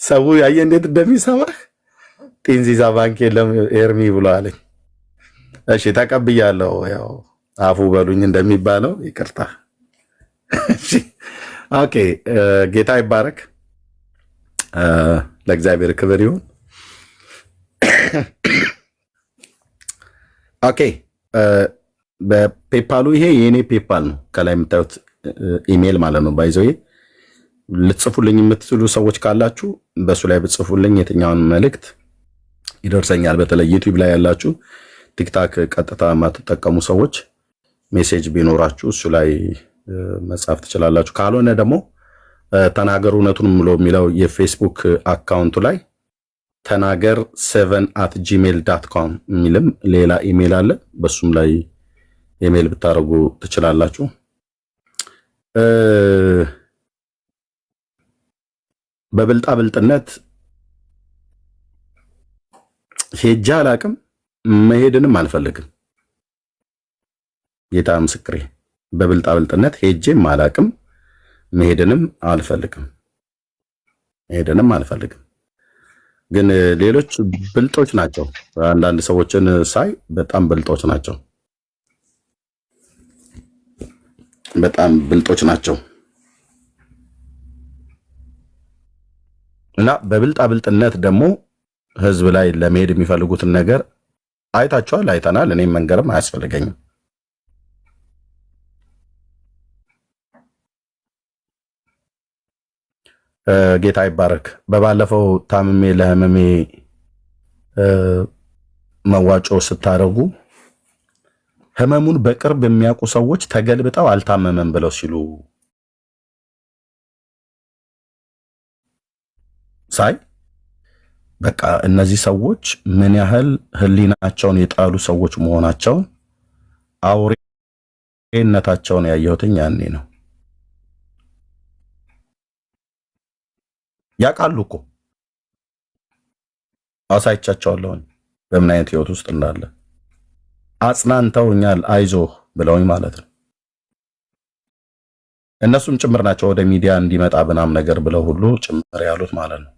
ሰው ያየ እንዴት እንደሚሰማ ጢንዚዛ ባንክ የለም ኤርሚ ብሎ አለኝ። እሺ ተቀብያለሁ። ያው አፉ በሉኝ እንደሚባለው ይቅርታ። እሺ ኦኬ። ጌታ ይባረክ። ለእግዚአብሔር ክብር ይሁን። ኦኬ በፔፓሉ ይሄ የኔ ፔፓል ነው። ከላይ የምታዩት ኢሜል ማለት ነው። ባይዘው ልትጽፉልኝ የምትችሉ ሰዎች ካላችሁ በሱ ላይ ብትጽፉልኝ የትኛውን መልእክት ይደርሰኛል። በተለይ ዩቲዩብ ላይ ያላችሁ ቲክታክ ቀጥታ የማትጠቀሙ ሰዎች ሜሴጅ ቢኖራችሁ እሱ ላይ መጻፍ ትችላላችሁ። ካልሆነ ደግሞ ተናገር እውነቱን ብሎ የሚለው የፌስቡክ አካውንቱ ላይ ተናገር 7@gmail.com የሚልም ሌላ ኢሜል አለ። በሱም ላይ ኢሜል ብታረጉ ትችላላችሁ። በብልጣ ብልጥነት ሄጄ አላቅም፣ መሄድንም አልፈልግም። ጌታ ምስክሬ፣ በብልጣ ብልጥነት ሄጄም አላቅም፣ መሄድንም አልፈልግም። ግን ሌሎች ብልጦች ናቸው። አንዳንድ ሰዎችን ሳይ በጣም ብልጦች ናቸው። እና በብልጣ ብልጥነት ደግሞ ህዝብ ላይ ለመሄድ የሚፈልጉትን ነገር አይታችኋል፣ አይተናል። እኔም መንገርም አያስፈልገኝም። ጌታ ይባረክ። በባለፈው ታምሜ ለህመሜ መዋጮ ስታደርጉ ህመሙን በቅርብ የሚያውቁ ሰዎች ተገልብጠው አልታመመም ብለው ሲሉ ሳይ በቃ እነዚህ ሰዎች ምን ያህል ህሊናቸውን የጣሉ ሰዎች መሆናቸውን አውሬነታቸውን ያየሁትኝ ያኔ ነው። ያውቃሉ እኮ አሳይቻቸዋለሁኝ በምን አይነት ህይወት ውስጥ እንዳለ አጽናንተውኛል፣ አይዞህ ብለውኝ ማለት ነው። እነሱም ጭምር ናቸው ወደ ሚዲያ እንዲመጣ ብናም ነገር ብለው ሁሉ ጭምር ያሉት ማለት ነው።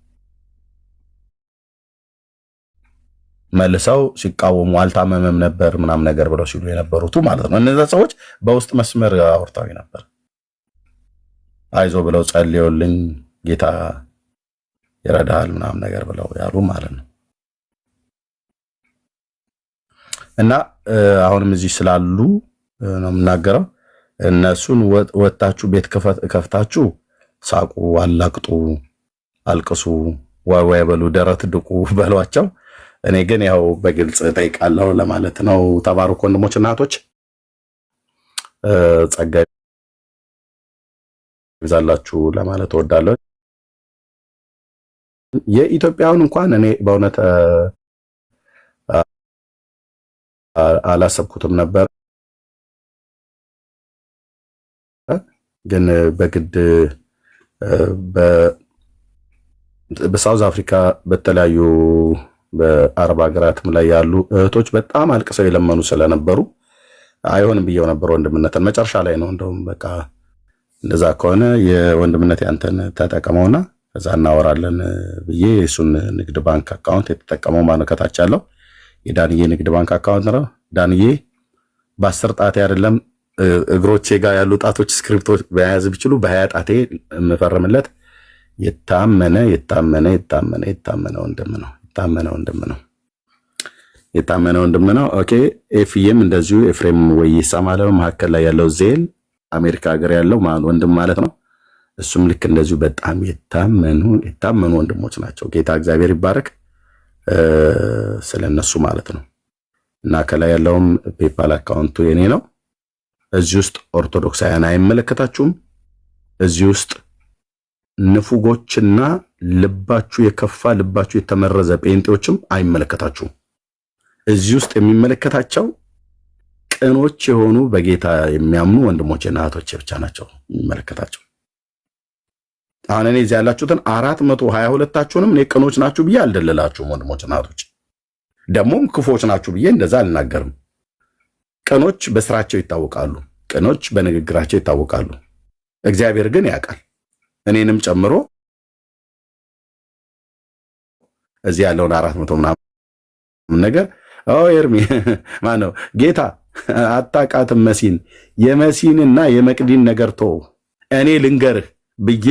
መልሰው ሲቃወሙ አልታመመም ነበር ምናም ነገር ብለው ሲሉ የነበሩት ማለት ነው። እነዛ ሰዎች በውስጥ መስመር አውርታዊ ነበር። አይዞህ ብለው ጸልየውልኝ ጌታ ይረዳል ምናም ነገር ብለው ያሉ ማለት ነው። እና አሁንም እዚህ ስላሉ ነው የምናገረው። እነሱን ወጣችሁ ቤት ከፍታችሁ ሳቁ፣ አላቅጡ፣ አልቅሱ፣ ዋይ በሉ፣ ደረት ድቁ በሏቸው። እኔ ግን ያው በግልጽ ጠይቃለሁ ለማለት ነው። ተባረኩ ወንድሞች እናቶች፣ ጸጋ ይብዛላችሁ ለማለት እወዳለሁ። የኢትዮጵያውን እንኳን እኔ በእውነት አላሰብኩትም ነበር፣ ግን በግድ በሳውዝ አፍሪካ በተለያዩ በአረብ ሀገራትም ላይ ያሉ እህቶች በጣም አልቅሰው የለመኑ ስለነበሩ አይሆንም ብየው ነበር ወንድምነትን። መጨረሻ ላይ ነው እንደውም በቃ እንደዛ ከሆነ የወንድምነት ያንተን ተጠቀመውና ከዛ እናወራለን ብዬ እሱን ንግድ ባንክ አካውንት የተጠቀመው ማነከታች ያለው የዳንዬ ንግድ ባንክ አካውንት ነው። ዳንዬ በ10 ጣቴ አይደለም እግሮቼ ጋር ያሉ ጣቶች ስክሪፕቶ በያዝ ቢችሉ በ20 ጣቴ የምፈርምለት የታመነ ወንድም ነው። ኦኬ ኤፍዬም እንደዚሁ ኤፍሬም ወይሳ ማለት ነው። መካከል ላይ ያለው ዜል አሜሪካ ሀገር ያለው ወንድም ማለት ነው። እሱም ልክ እንደዚሁ በጣም የታመኑ ወንድሞች ናቸው። ጌታ እግዚአብሔር ይባረክ ስለነሱ ማለት ነው። እና ከላይ ያለውም ፔፓል አካውንቱ የኔ ነው። እዚህ ውስጥ ኦርቶዶክሳውያን አይመለከታችሁም። እዚህ ውስጥ ንፉጎችና ልባችሁ የከፋ ልባችሁ የተመረዘ ጴንጤዎችም አይመለከታችሁም። እዚህ ውስጥ የሚመለከታቸው ቅኖች የሆኑ በጌታ የሚያምኑ ወንድሞችና እህቶች ብቻ ናቸው የሚመለከታቸው። አሁን እኔ እዚህ ያላችሁትን 422ታችሁንም እኔ ቅኖች ናችሁ ብዬ አልደለላችሁም። ወንድሞችና እህቶች ደግሞም ክፎች ናችሁ ብዬ እንደዛ አልናገርም። ቅኖች በስራቸው ይታወቃሉ። ቅኖች በንግግራቸው ይታወቃሉ። እግዚአብሔር ግን ያውቃል። እኔንም ጨምሮ እዚህ ያለውን 400 ምናምን ነገር ኤርሚ ማነው ጌታ አታቃትም መሲን የመሲንና የመቅዲን ነገር ተው እኔ ልንገርህ ብዬ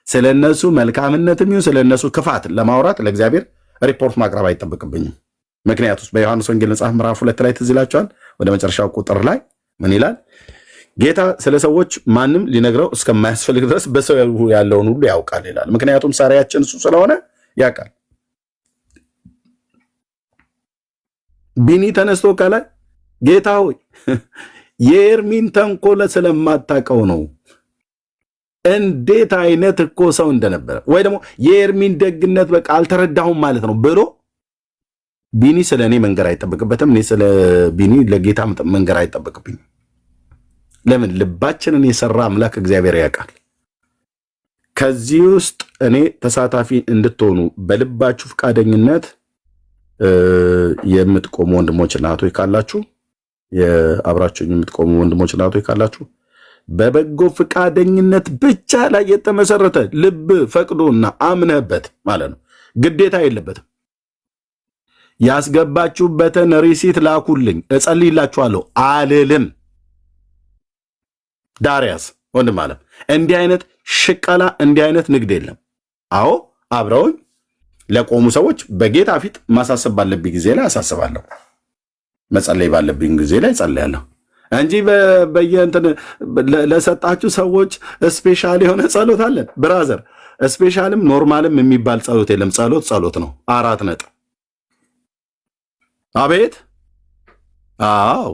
ስለነሱ መልካምነትም ይሁን ስለነሱ ክፋት ለማውራት ለእግዚአብሔር ሪፖርት ማቅረብ አይጠበቅብኝም። ምክንያቱም በዮሐንስ ወንጌል መጽሐፍ ምዕራፍ 2 ላይ ትዝ ይላችኋል። ወደ መጨረሻው ቁጥር ላይ ምን ይላል? ጌታ ስለ ሰዎች ማንም ሊነግረው እስከማያስፈልግ ድረስ በሰው ያለውን ሁሉ ያውቃል ይላል። ምክንያቱም ሰሪያችን እሱ ስለሆነ ያውቃል። ቢኒ ተነስቶ ከላይ ጌታ ሆይ የኤርሚን ተንኮለ ስለማታውቀው ነው እንዴት አይነት እኮ ሰው እንደነበረ ወይ ደግሞ የኤርሚን ደግነት በቃ አልተረዳሁም ማለት ነው ብሎ ቢኒ ስለ እኔ መንገር አይጠበቅበትም። እኔ ስለ ቢኒ ለጌታ መንገር አይጠበቅብኝም። ለምን? ልባችንን የሰራ አምላክ እግዚአብሔር ያውቃል። ከዚህ ውስጥ እኔ ተሳታፊ እንድትሆኑ በልባችሁ ፈቃደኝነት የምትቆሙ ወንድሞችና እህቶች ካላችሁ የአብራችሁኝ የምትቆሙ ወንድሞችና እህቶች ካላችሁ በበጎ ፈቃደኝነት ብቻ ላይ የተመሰረተ ልብ ፈቅዶና አምነህበት ማለት ነው። ግዴታ የለበትም። ያስገባችሁበትን ሪሲት ላኩልኝ እጸልይላችኋለሁ አልልም። ዳሪያስ ወንድም አለም እንዲህ አይነት ሽቀላ እንዲህ አይነት ንግድ የለም። አዎ አብረውኝ ለቆሙ ሰዎች በጌታ ፊት ማሳሰብ ባለብኝ ጊዜ ላይ አሳስባለሁ፣ መጸለይ ባለብኝ ጊዜ ላይ ጸልያለሁ እንጂ በየእንትን ለሰጣችሁ ሰዎች ስፔሻል የሆነ ጸሎት አለን። ብራዘር ስፔሻልም ኖርማልም የሚባል ጸሎት የለም። ጸሎት ነው። 4 ነጥብ። አቤት አዎ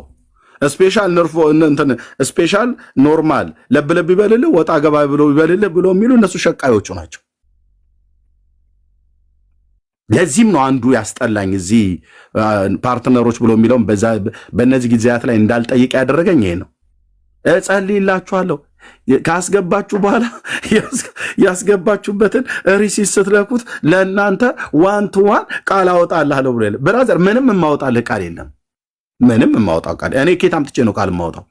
ስፔሻል ነርፎ እንትን ስፔሻል ኖርማል ለብለብ ይበልልህ ወጣ ገባ ብሎ ይበልልህ ብሎ የሚሉ እነሱ ሸቃዮቹ ናቸው። ለዚህም ነው አንዱ ያስጠላኝ እዚህ ፓርትነሮች ብሎ የሚለውም በእነዚህ ጊዜያት ላይ እንዳልጠይቅ ያደረገኝ ይሄ ነው። እጸልይላችኋለሁ ካስገባችሁ በኋላ ያስገባችሁበትን ሪሲት ስትለኩት ለእናንተ 1 to 1 ቃል አወጣልሃለሁ ብሎ ብራዘር ምንም የማወጣልህ ቃል የለም። ምንም የማወጣው ቃል እኔ ኬት አምጥቼ ነው ቃል የማወጣው?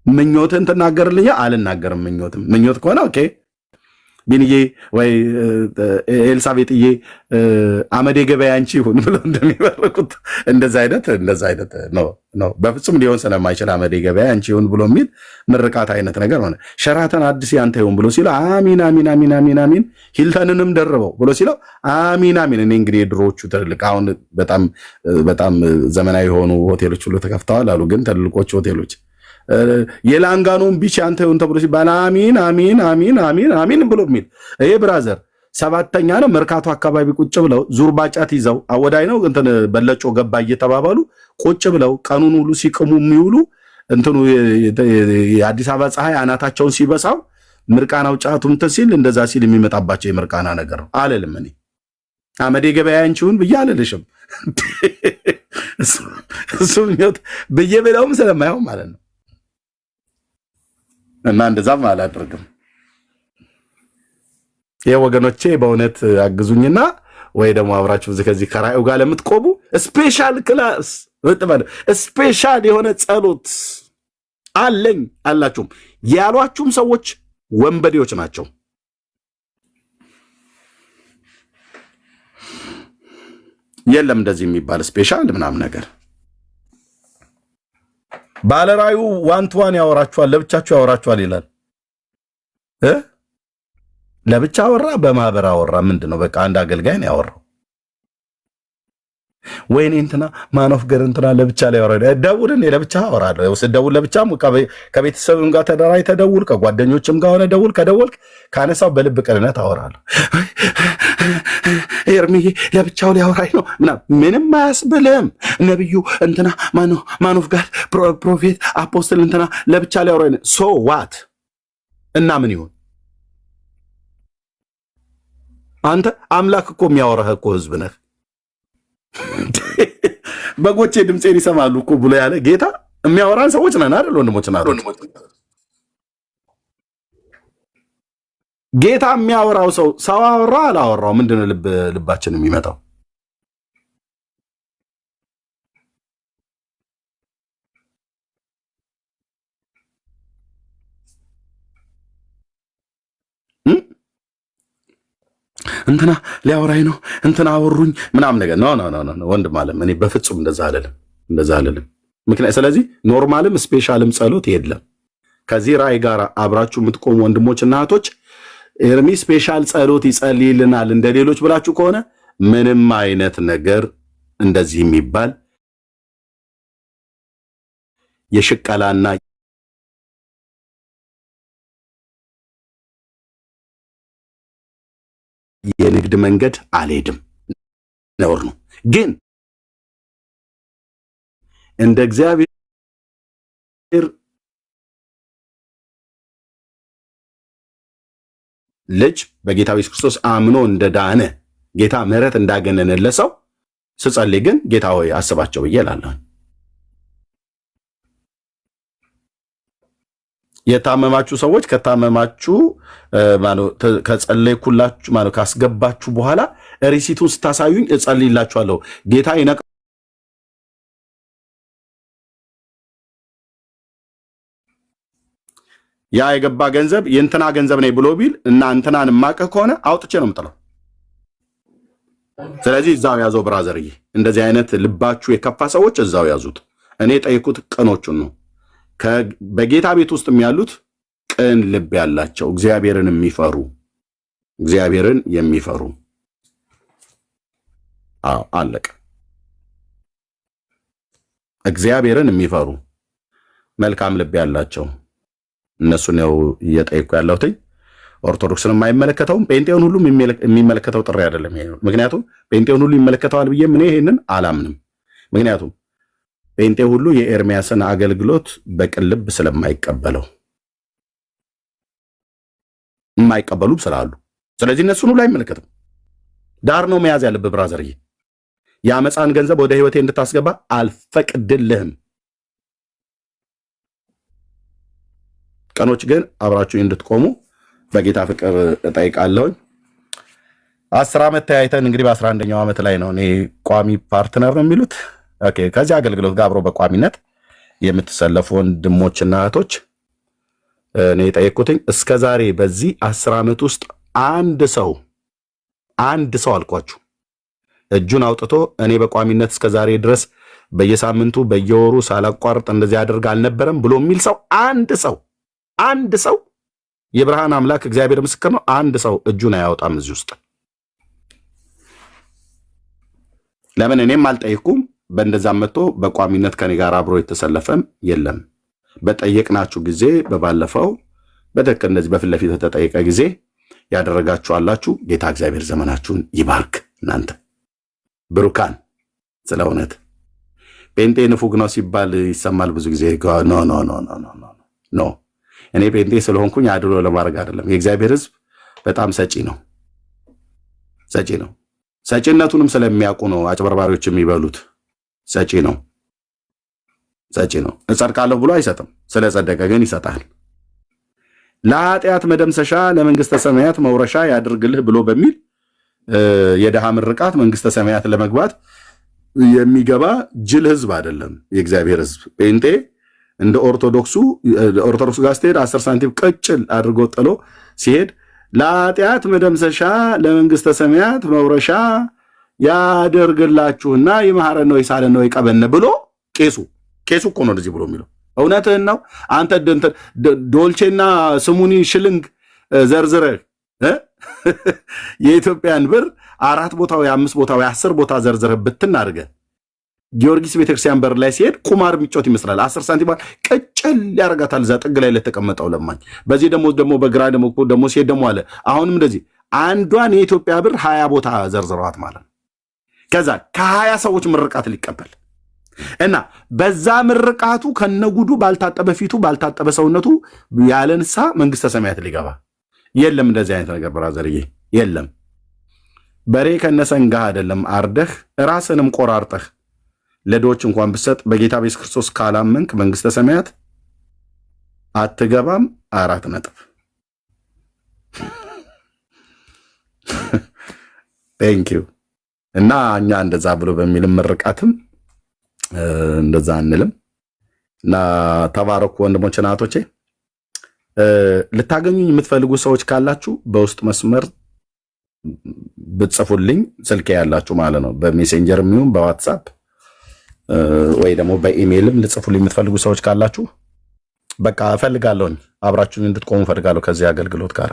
ምኞትን ትናገርልኛ? አልናገርም። ምኞት ከሆነ ኦኬ ቢንዬ ወይ ኤልሳቤጥዬ አመዴ ገበያ አንቺ ይሁን ብሎ እንደሚባረኩት እንደዛ አይነት ነው። በፍጹም ሊሆን ስለማይችል አመዴ ገበያ አንቺ ይሁን ብሎ የሚል ምርቃት አይነት ነገር ሆነ። ሸራተን አዲስ ያንተ ይሁን ብሎ ሲለው አሚን አሚን አሚን አሚን አሚን ሂልተንንም ደርበው ብሎ ሲለው አሚን አሚን። እኔ እንግዲህ የድሮዎቹ ትልልቅ አሁን በጣም ዘመናዊ የሆኑ ሆቴሎች ሁሉ ተከፍተዋል አሉ። ግን ትልልቆቹ ሆቴሎች የላንጋኖን ቢች አንተ ይሁን ተብሎ ሲባል አሚን አሚን አሚን አሚን አሚን ብሎ የሚል ይሄ ብራዘር 7ኛ ነው። መርካቶ አካባቢ ቁጭ ብለው ዙርባጫት ይዘው አወዳይ ነው እንትን በለጮ ገባ እየተባባሉ ቁጭ ብለው ቀኑን ሁሉ ሲቅሙ የሚውሉ እንትኑ የአዲስ አበባ ፀሐይ አናታቸውን ሲበሳው ምርቃናው ጫቱም ሲል እንደዛ ሲል የሚመጣባቸው የምርቃና ነገር ነው። አለልም እኔ አመዴ ገበያ አንቺውን ብዬ አልልሽም። እሱ ብዬ ብለውም ስለማይሆን ማለት ነው። እና እንደዛም አላደርግም። የወገኖቼ በእውነት አግዙኝና ወይ ደግሞ አብራችሁ ከዚህ ከራእዩ ጋር ለምትቆሙ ስፔሻል ክላስ ስፔሻል የሆነ ጸሎት አለኝ አላችሁም ያሏችሁም ሰዎች ወንበዴዎች ናቸው። የለም እንደዚህ የሚባል ስፔሻል ምናምን ነገር። ባለራዩ 1 to 1 ያወራችኋል፣ ለብቻችሁ ያወራችኋል ይላል። ለብቻ አወራ፣ በማህበር አወራ። ምንድነው? በቃ አንድ አገልጋይ ነው ያወራው። ወይኔ እንትና ማኖፍ ገር እንትና ለብቻ ላይ ያወራ። ደውልን ለብቻ አወራለሁ። ስደውል ለብቻም ከቤተሰብም ጋር ተደውል፣ ከጓደኞችም ጋር ሆነ ደውል። ከደወልክ ካነሳው በልብ ቅንነት አወራለሁ። ኤርሚዬ ለብቻው ሊያወራኝ ነው ምንም አያስብልም። ነብዩ እንትና ማኖፍ ጋር ፕሮፌት አፖስትል እንትና ለብቻ ሊያወራኝ ነው። ሶ ዋት እና ምን ይሁን? አንተ አምላክ እኮ የሚያወራህ እኮ ህዝብ ነህ። በጎቼ ድምፄን ይሰማሉ እኮ ብሎ ያለ ጌታ የሚያወራን ሰዎች ነን አይደል? ወንድሞችና ጌታ የሚያወራው ሰው አወራ አላወራው ምንድነው ልባችን የሚመጣው? እንትና ሊያወራኝ ነው እንትና አወሩኝ ምናምን ነገር ኖ ወንድም አለም እኔ በፍጹም እንደዛ አልልም። ምክንያት ስለዚህ ኖርማልም ስፔሻልም ጸሎት የለም። ከዚህ ራእይ ጋር አብራችሁ የምትቆሙ ወንድሞችና እህቶች ኤርሚ ስፔሻል ጸሎት ይጸልይልናል እንደ ሌሎች ብላችሁ ከሆነ ምንም አይነት ነገር እንደዚህ የሚባል የሽቀላና የንግድ መንገድ አልሄድም፣ ነውር ነው። ግን እንደ እግዚአብሔር ልጅ በጌታ ኢየሱስ ክርስቶስ አምኖ እንደዳነ ጌታ ምሕረት እንዳገነነለት ሰው ስጸልይ ግን ጌታ ሆይ አስባቸው ብዬ እላለሁ። የታመማችሁ ሰዎች ከታመማችሁ ከጸለይኩላችሁ ማለት ካስገባችሁ በኋላ ሪሲቱን ስታሳዩኝ እጸልይላችኋለሁ። ጌታ ይነቃ ያ የገባ ገንዘብ የእንትና ገንዘብ ነኝ ብሎ ቢል እና እንትናን ማቀ ከሆነ አውጥቼ ነው የምጥለው። ስለዚህ እዛው ያዘው ብራዘርዬ። እንደዚህ አይነት ልባችሁ የከፋ ሰዎች እዛው ያዙት። እኔ ጠይቁት ቅኖቹን ነው። በጌታ ቤት ውስጥ ያሉት ቅን ልብ ያላቸው እግዚአብሔርን የሚፈሩ አለቀ። እግዚአብሔርን የሚፈሩ መልካም ልብ ያላቸው እነሱ ነው እየጠየቁ ያለሁት። ኦርቶዶክስን የማይመለከተውም ጴንጤውን ሁሉ የሚመለከተው ጥሪ አይደለም ይሄ። ምክንያቱም ጴንጤውን ሁሉ ይመለከተዋል ብዬ ምን ይሄንን አላምንም። ምክንያቱም ጴንጤ ሁሉ የኤርሚያስን አገልግሎት በቅን ልብ ስለማይቀበለው የማይቀበሉም ስላሉ፣ ስለዚህ እነሱን ሁሉ አይመለከትም። ዳር ነው መያዝ ያለብህ ብራዘርዬ። የአመፃን ገንዘብ ወደ ህይወቴ እንድታስገባ አልፈቅድልህም። ቀኖች ግን አብራችሁ እንድትቆሙ በጌታ ፍቅር እጠይቃለሁኝ። 10 ዓመት ተያይተን እንግዲህ በ11ኛው ዓመት ላይ ነው እኔ ቋሚ ፓርትነር ነው የሚሉት። ኦኬ፣ ከዚህ አገልግሎት ጋር አብሮ በቋሚነት የምትሰለፉ ወንድሞችና እህቶች እኔ የጠየቅኩትኝ እስከ ዛሬ በዚህ 10 ዓመት ውስጥ አንድ ሰው አልኳችሁ እጁን አውጥቶ እኔ በቋሚነት እስከ ዛሬ ድረስ በየሳምንቱ በየወሩ ሳላቋርጥ እንደዚህ አድርግ አልነበረም ብሎ የሚል ሰው አንድ ሰው የብርሃን አምላክ እግዚአብሔር ምስክር ነው። አንድ ሰው እጁን አያወጣም እዚህ ውስጥ። ለምን እኔም አልጠየኩም። በእንደዛም መጥቶ በቋሚነት ከኔ ጋር አብሮ የተሰለፈም የለም። በጠየቅናችሁ ጊዜ በባለፈው በትክክል እንደዚህ በፊት ለፊት ተጠየቀ ጊዜ ያደረጋችሁ አላችሁ። ጌታ እግዚአብሔር ዘመናችሁን ይባርክ። እናንተ ብሩካን። ስለ እውነት ጴንጤ ንፉግ ነው ሲባል ይሰማል ብዙ ጊዜ። ኖ እኔ ጴንጤ ስለሆንኩኝ አድሎ ለማድረግ አይደለም። የእግዚአብሔር ሕዝብ በጣም ሰጪ ነው። ሰጪነቱንም ስለሚያውቁ ነው አጭበርባሪዎች የሚበሉት። ሰጪ ነው። እጸድቃለሁ ብሎ አይሰጥም፣ ስለጸደቀ ግን ይሰጣል። ለኃጢአት መደምሰሻ ለመንግስተ ሰማያት መውረሻ ያድርግልህ ብሎ በሚል የድሃ ምርቃት መንግስተ ሰማያት ለመግባት የሚገባ ጅል ሕዝብ አይደለም የእግዚአብሔር ሕዝብ። ጴንጤ እንደ ኦርቶዶክሱ ጋር ስትሄድ 10 ሳንቲም ቀጭል አድርጎ ጥሎ ሲሄድ ለኃጢአት መደምሰሻ ለመንግስተ ሰማያት መውረሻ ያደርግላችሁና ይማረን ነው ይሳለን ነው ይቀበን ብሎ ቄሱ እኮ ነው እንደዚህ ብሎ የሚለው። እውነትህን ነው። አንተ ዶልቼና ስሙኒ ሽልንግ ዘርዝረህ የኢትዮጵያን ብር 4 ቦታ ወይ 5 ቦታ ወይ 10 ቦታ ዘርዝረህ ብትናርገ ጊዮርጊስ ቤተክርስቲያን በር ላይ ሲሄድ ቁማር የሚጮት ይመስላል። 10 ሳንቲም ቅጭል ያረጋታል እዛ ጥግ ላይ ለተቀመጠው ለማኝ። በዚህ ደግሞ በግራ ደግሞ ሲሄድ ደግሞ አለ አሁንም እንደዚህ አንዷን የኢትዮጵያ ብር 20 ቦታ ዘርዝረዋት ማለት ነው። ከዛ ከ20 ሰዎች ምርቃት ሊቀበል እና በዛ ምርቃቱ ከነጉዱ ባልታጠበ ፊቱ ባልታጠበ ሰውነቱ ያለ ንስሐ መንግስተ ሰማያት ሊገባ የለም። እንደዚህ አይነት ነገር ብራዘርዬ የለም። በሬ ከነሰንጋ አይደለም አርደህ ራስንም ቆራርጠህ ለዶች እንኳን ብሰጥ በጌታ በኢየሱስ ክርስቶስ ካላመንክ መንግስተ ሰማያት አትገባም። 4 ነጥብ። ቴንክ ዩ። እና እኛ እንደዛ ብሎ በሚልም ምርቃትም እንደዛ አንልም። እና ተባረኩ ወንድሞችና እህቶቼ። ልታገኙኝ የምትፈልጉ ሰዎች ካላችሁ በውስጥ መስመር ብትጽፉልኝ ስልኬ ያላችሁ ማለት ነው በሜሴንጀር የሚሆን በዋትሳፕ ወይ ደግሞ በኢሜይልም ልጽፉልኝ የምትፈልጉ ሰዎች ካላችሁ በቃ እፈልጋለሁኝ አብራችሁን እንድትቆሙ እፈልጋለሁ ከዚህ አገልግሎት ጋር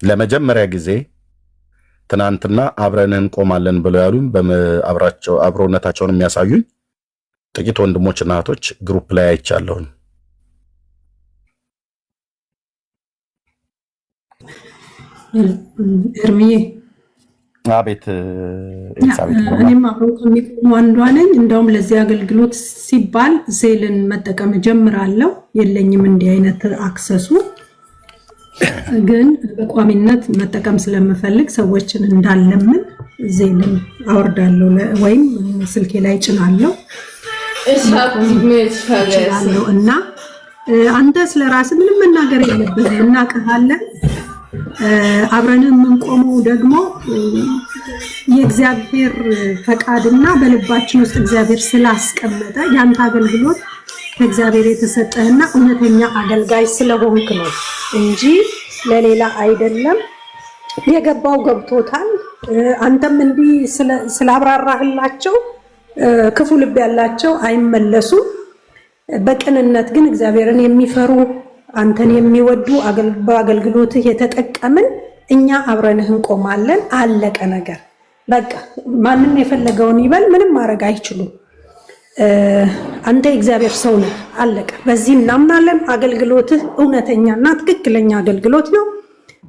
ለመጀመሪያ ጊዜ ትናንትና አብረን እንቆማለን ብለው ያሉኝ አብሮነታቸውን የሚያሳዩኝ ጥቂት ወንድሞችና እህቶች ግሩፕ ላይ አይቻለሁኝ። እርምዬ አቤት እኔም አብሮ ከሚቆሙ አንዷ ነኝ። እንደውም ለዚህ አገልግሎት ሲባል ዜልን መጠቀም ጀምራለሁ። የለኝም እንዲህ አይነት አክሰሱ፣ ግን በቋሚነት መጠቀም ስለምፈልግ ሰዎችን እንዳለምን ዜልን አወርዳለሁ ወይም ስልኬ ላይ ጭናለሁ እና አንተ ስለራስህ ምንም መናገር የለብህም፣ እናውቅሃለን። አብረን የምንቆመው ደግሞ የእግዚአብሔር ፈቃድና በልባችን ውስጥ እግዚአብሔር ስላስቀመጠ ያንተ አገልግሎት ከእግዚአብሔር የተሰጠህና እውነተኛ አገልጋይ ስለሆንክ ነው እንጂ ለሌላ አይደለም። የገባው ገብቶታል። አንተም እንዲህ ስላብራራህላቸው ክፉ ልብ ያላቸው አይመለሱም። በቅንነት ግን እግዚአብሔርን የሚፈሩ አንተን የሚወዱ በአገልግሎትህ የተጠቀምን እኛ አብረንህ እንቆማለን። አለቀ ነገር። በቃ ማንም የፈለገውን ይበል፣ ምንም ማድረግ አይችሉም። አንተ የእግዚአብሔር ሰው ነህ። አለቀ። በዚህ እናምናለን። አገልግሎትህ እውነተኛና ትክክለኛ አገልግሎት ነው።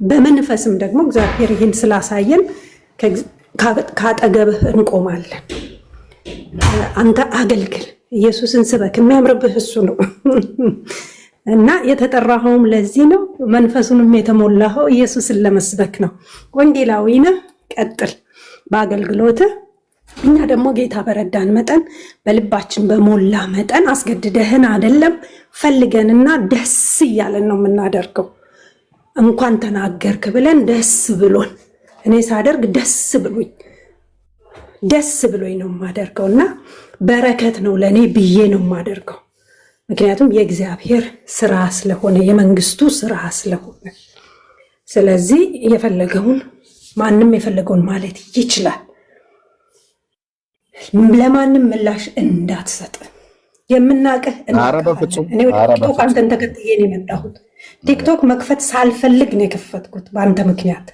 በመንፈስም ደግሞ እግዚአብሔር ይህን ስላሳየን ካጠገብህ እንቆማለን። አንተ አገልግል፣ ኢየሱስን ስበክ። የሚያምርብህ እሱ ነው እና የተጠራኸውም ለዚህ ነው። መንፈሱንም የተሞላኸው ኢየሱስን ለመስበክ ነው። ወንጌላዊ ነህ፣ ቀጥል በአገልግሎትህ። እኛ ደግሞ ጌታ በረዳን መጠን በልባችን በሞላ መጠን አስገድደህን አይደለም፣ ፈልገንና ደስ እያለን ነው የምናደርገው። እንኳን ተናገርክ ብለን ደስ ብሎን፣ እኔ ሳደርግ ደስ ብሎኝ ነው የማደርገው እና በረከት ነው ለእኔ ብዬ ነው የማደርገው። ምክንያቱም የእግዚአብሔር ስራ ስለሆነ፣ የመንግስቱ ስራ ስለሆነ። ስለዚህ ማንም የፈለገውን ማለት ይችላል። ለማንም ምላሽ እንዳትሰጥ። የምናውቅህ እኔ ቲክቶክ አንተን ተከትዬ ነው የመጣሁት። ቲክቶክ መክፈት ሳልፈልግ ነው የከፈትኩት በአንተ ምክንያት።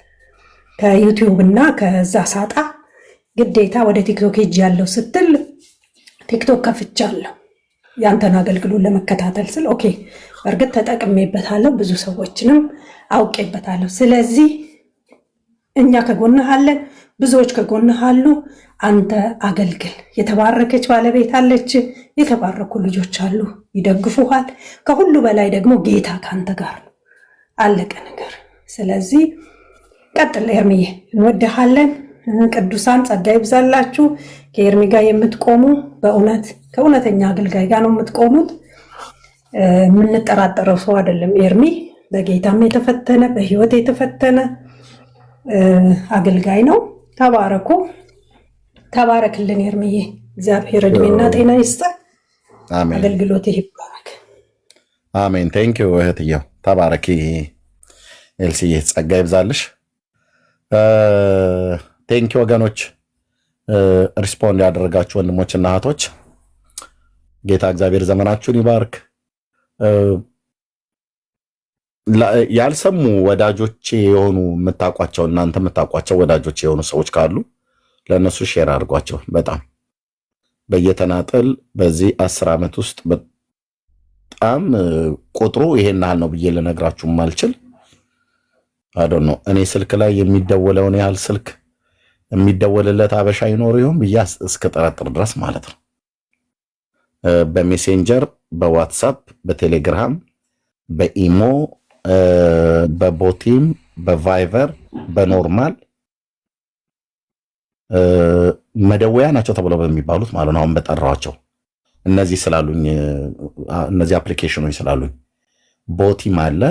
ከዩቲዩብ እና ከዛ ሳጣ ግዴታ ወደ ቲክቶክ ሄጅ ያለው ስትል ቲክቶክ ከፍቻለሁ ያንተን አገልግሎት ለመከታተል ስል ኦኬ፣ በእርግጥ ተጠቅሜበታለሁ፣ ብዙ ሰዎችንም አውቄበታለሁ። ስለዚህ እኛ ከጎንህ አለን፣ ብዙዎች ከጎንህ አሉ። አንተ አገልግል። የተባረከች ባለቤት አለች፣ የተባረኩ ልጆች አሉ፣ ይደግፉሃል። ከሁሉ በላይ ደግሞ ጌታ ከአንተ ጋር ነው። አለቀ ነገር። ስለዚህ ቀጥል ኤርሚዬ፣ እንወድሃለን። ቅዱሳን ጸጋ ይብዛላችሁ። ከኤርሚ ጋር የምትቆሙ በእውነት ከእውነተኛ አገልጋይ ጋር ነው የምትቆሙት። የምንጠራጠረው ሰው አይደለም ኤርሚ። በጌታም የተፈተነ በህይወት የተፈተነ አገልጋይ ነው። ተባረኩ። ተባረክልን ኤርሚዬ። እግዚአብሔር እድሜና ጤና ይስጥ። አገልግሎት ይባረክ። አሜን። ቴንኪው እህትየው፣ ተባረኪ። ኤልሲዬ ጸጋ ይብዛልሽ። ቴንኪ ወገኖች፣ ሪስፖንድ ያደረጋችሁ ወንድሞችና እህቶች ጌታ እግዚአብሔር ዘመናችሁን ይባርክ። ያልሰሙ ወዳጆቼ የሆኑ የምታውቋቸው እናንተ የምታውቋቸው ወዳጆቼ የሆኑ ሰዎች ካሉ ለእነሱ ሼር አድርጓቸው። በጣም በየተናጠል በዚህ 10 ዓመት ውስጥ በጣም ቁጥሩ ይሄን ያህል ነው ብዬ ልነግራችሁ ማልችል አዶን ነው። እኔ ስልክ ላይ የሚደወለውን ያህል ስልክ የሚደወልለት አበሻ ይኖር ይሆን ብዬ እስከ ጠረጥር ድረስ ማለት ነው። በሜሴንጀር፣ በዋትሳፕ፣ በቴሌግራም፣ በኢሞ፣ በቦቲም፣ በቫይቨር፣ በኖርማል መደወያ ናቸው ተብለው በሚባሉት ማለት ነው። አሁን በጠራቸው እነዚህ ስላሉኝ እነዚህ አፕሊኬሽኖች ስላሉኝ ቦቲም አለ።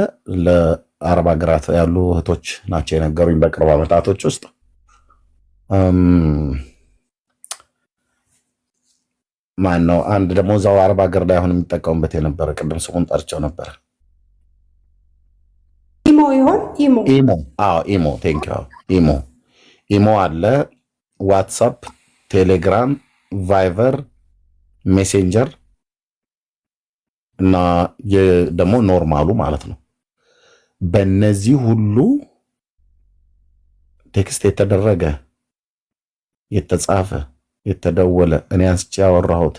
ለአረብ ሀገራት ያሉ እህቶች ናቸው የነገሩኝ በቅርብ ዓመታቶች ውስጥ ማን ነው አንድ ደግሞ እዛው አረብ ሀገር ላይ አሁን የሚጠቀሙበት የነበረ ቅድም ስሙን ጠርቸው ነበር። ኢሞ ኢሞ ይሆን? ኢሞ ቴንክ ዩ። ኢሞ አለ፣ ዋትሳፕ፣ ቴሌግራም፣ ቫይቨር፣ ሜሴንጀር እና ደግሞ ኖርማሉ ማለት ነው። በእነዚህ ሁሉ ቴክስት የተደረገ የተጻፈ የተደወለ እኔ አንስቼ ያወራሁት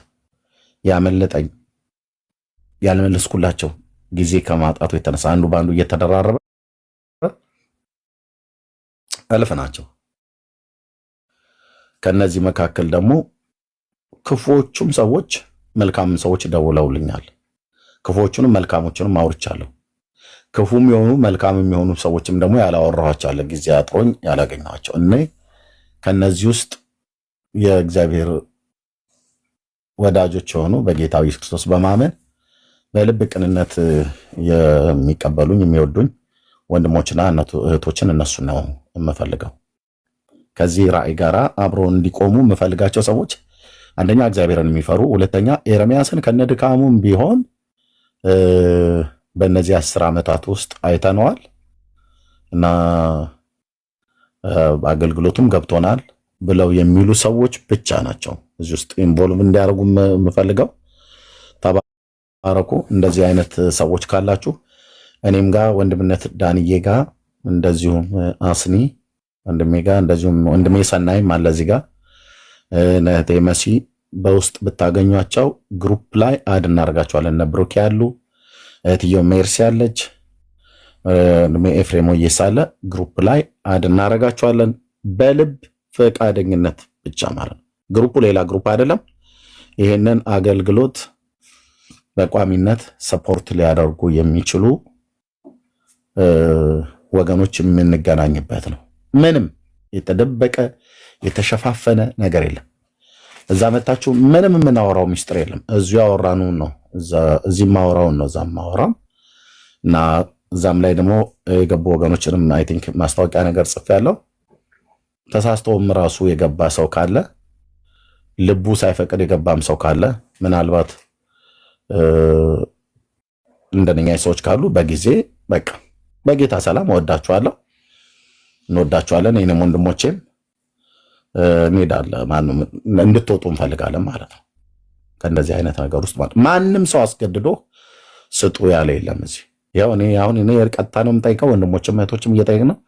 ያመለጠኝ ያልመለስኩላቸው ጊዜ ከማጣቱ የተነሳ አንዱ በአንዱ እየተደራረበ እልፍ ናቸው። ከነዚህ መካከል ደግሞ ክፉዎቹም ሰዎች መልካም ሰዎች ደውለውልኛል። ክፉዎቹንም መልካሞቹንም አውርቻለሁ። ክፉም የሆኑ መልካም የሚሆኑ ሰዎችም ደግሞ ያላወራኋቸው አለ፣ ጊዜ አጥሮኝ ያላገኘኋቸው። እኔ ከነዚህ ውስጥ የእግዚአብሔር ወዳጆች የሆኑ በጌታ ኢየሱስ ክርስቶስ በማመን በልብ ቅንነት የሚቀበሉኝ የሚወዱኝ ወንድሞችና እህቶችን እነሱ ነው የምፈልገው። ከዚህ ራእይ ጋራ አብሮ እንዲቆሙ የምፈልጋቸው ሰዎች አንደኛ እግዚአብሔርን የሚፈሩ፣ ሁለተኛ ኤርሚያስን ከነድካሙም ቢሆን በእነዚህ 10 ዓመታት ውስጥ አይተነዋል እና አገልግሎቱም ገብቶናል ብለው የሚሉ ሰዎች ብቻ ናቸው እዚህ ውስጥ ኢንቮልቭ እንዲያደርጉ የምፈልገው። ተባረኩ። እንደዚህ አይነት ሰዎች ካላችሁ እኔም ጋር ወንድምነት ዳንዬ ጋር እንደዚሁም አስኒ ወንድሜ ጋር እንደዚሁም ወንድሜ ሰናይም አለ እዚህ ጋር ነቴ መሲ በውስጥ ብታገኟቸው ግሩፕ ላይ አድ እናደርጋቸዋለን። እነ ብሩክ ያሉ እህትየው ሜርሲ ያለች ወንድሜ ኤፍሬም ወየሳለ ግሩፕ ላይ አድ እናደርጋቸዋለን በልብ ፈቃደኝነት ብቻ ማለት ነው። ግሩፑ ሌላ ግሩፕ አይደለም። ይሄንን አገልግሎት በቋሚነት ሰፖርት ሊያደርጉ የሚችሉ ወገኖች የምንገናኝበት ነው። ምንም የተደበቀ የተሸፋፈነ ነገር የለም። እዛ መታችሁ ምንም የምናወራው ሚስጥር የለም። እዚሁ ያወራነውን ነው እዚህ ማወራውን ነው እዛም ማወራው እና እዛም ላይ ደግሞ የገቡ ወገኖችንም አይ ቲንክ ማስታወቂያ ነገር ጽፌያለሁ። ተሳስቶም ራሱ የገባ ሰው ካለ ልቡ ሳይፈቅድ የገባም ሰው ካለ ምናልባት እንደነኛ ሰዎች ካሉ በጊዜ በቃ በጌታ ሰላም እወዳችኋለሁ፣ እንወዳችኋለን። እኔም ወንድሞቼም እንሄዳለን እንድትወጡ እንፈልጋለን ማለት ነው። ከእንደዚህ አይነት ነገር ውስጥ ማለት ማንም ሰው አስገድዶ ስጡ ያለ የለም እዚህ። ያው እኔ ቀጥታ ነው የምጠይቀው፣ ወንድሞችም እህቶችም እየጠየቅ ነው።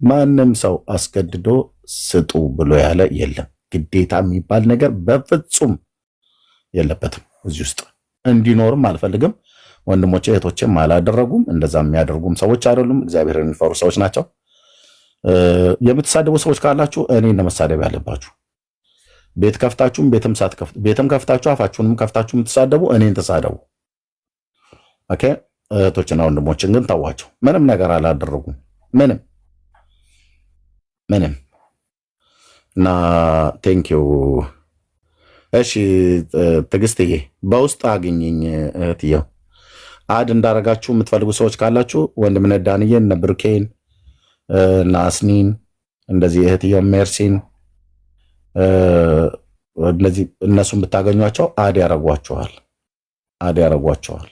ማንም ሰው አስገድዶ ስጡ ብሎ ያለ የለም። ግዴታ የሚባል ነገር በፍጹም የለበትም እዚህ ውስጥ እንዲኖርም አልፈልግም። ወንድሞቼ እህቶችም አላደረጉም፣ እንደዛ የሚያደርጉም ሰዎች አይደሉም። እግዚአብሔርን የሚፈሩ ሰዎች ናቸው። የምትሳደቡ ሰዎች ካላችሁ እኔን ለመሳደብ ያለባችሁ ቤት ከፍታችሁም ቤትም ከፍታችሁ አፋችሁንም ከፍታችሁ የምትሳደቡ እኔን ተሳደቡ። ኦኬ። እህቶችና ወንድሞችን ግን ተዋቸው። ምንም ነገር አላደረጉም። ምንም እና ቴንኪው። እሺ ትዕግስትዬ በውስጥ አግኝኝ እህትየው። አድ እንዳረጋችሁ የምትፈልጉ ሰዎች ካላችሁ ወንድምነት ዳንዬን እነ ብሩኬን እና አስኒን እንደዚህ እህትየው ሜርሲን እንደዚህ እነሱን ብታገኟቸው አድ ያረጓቸዋል።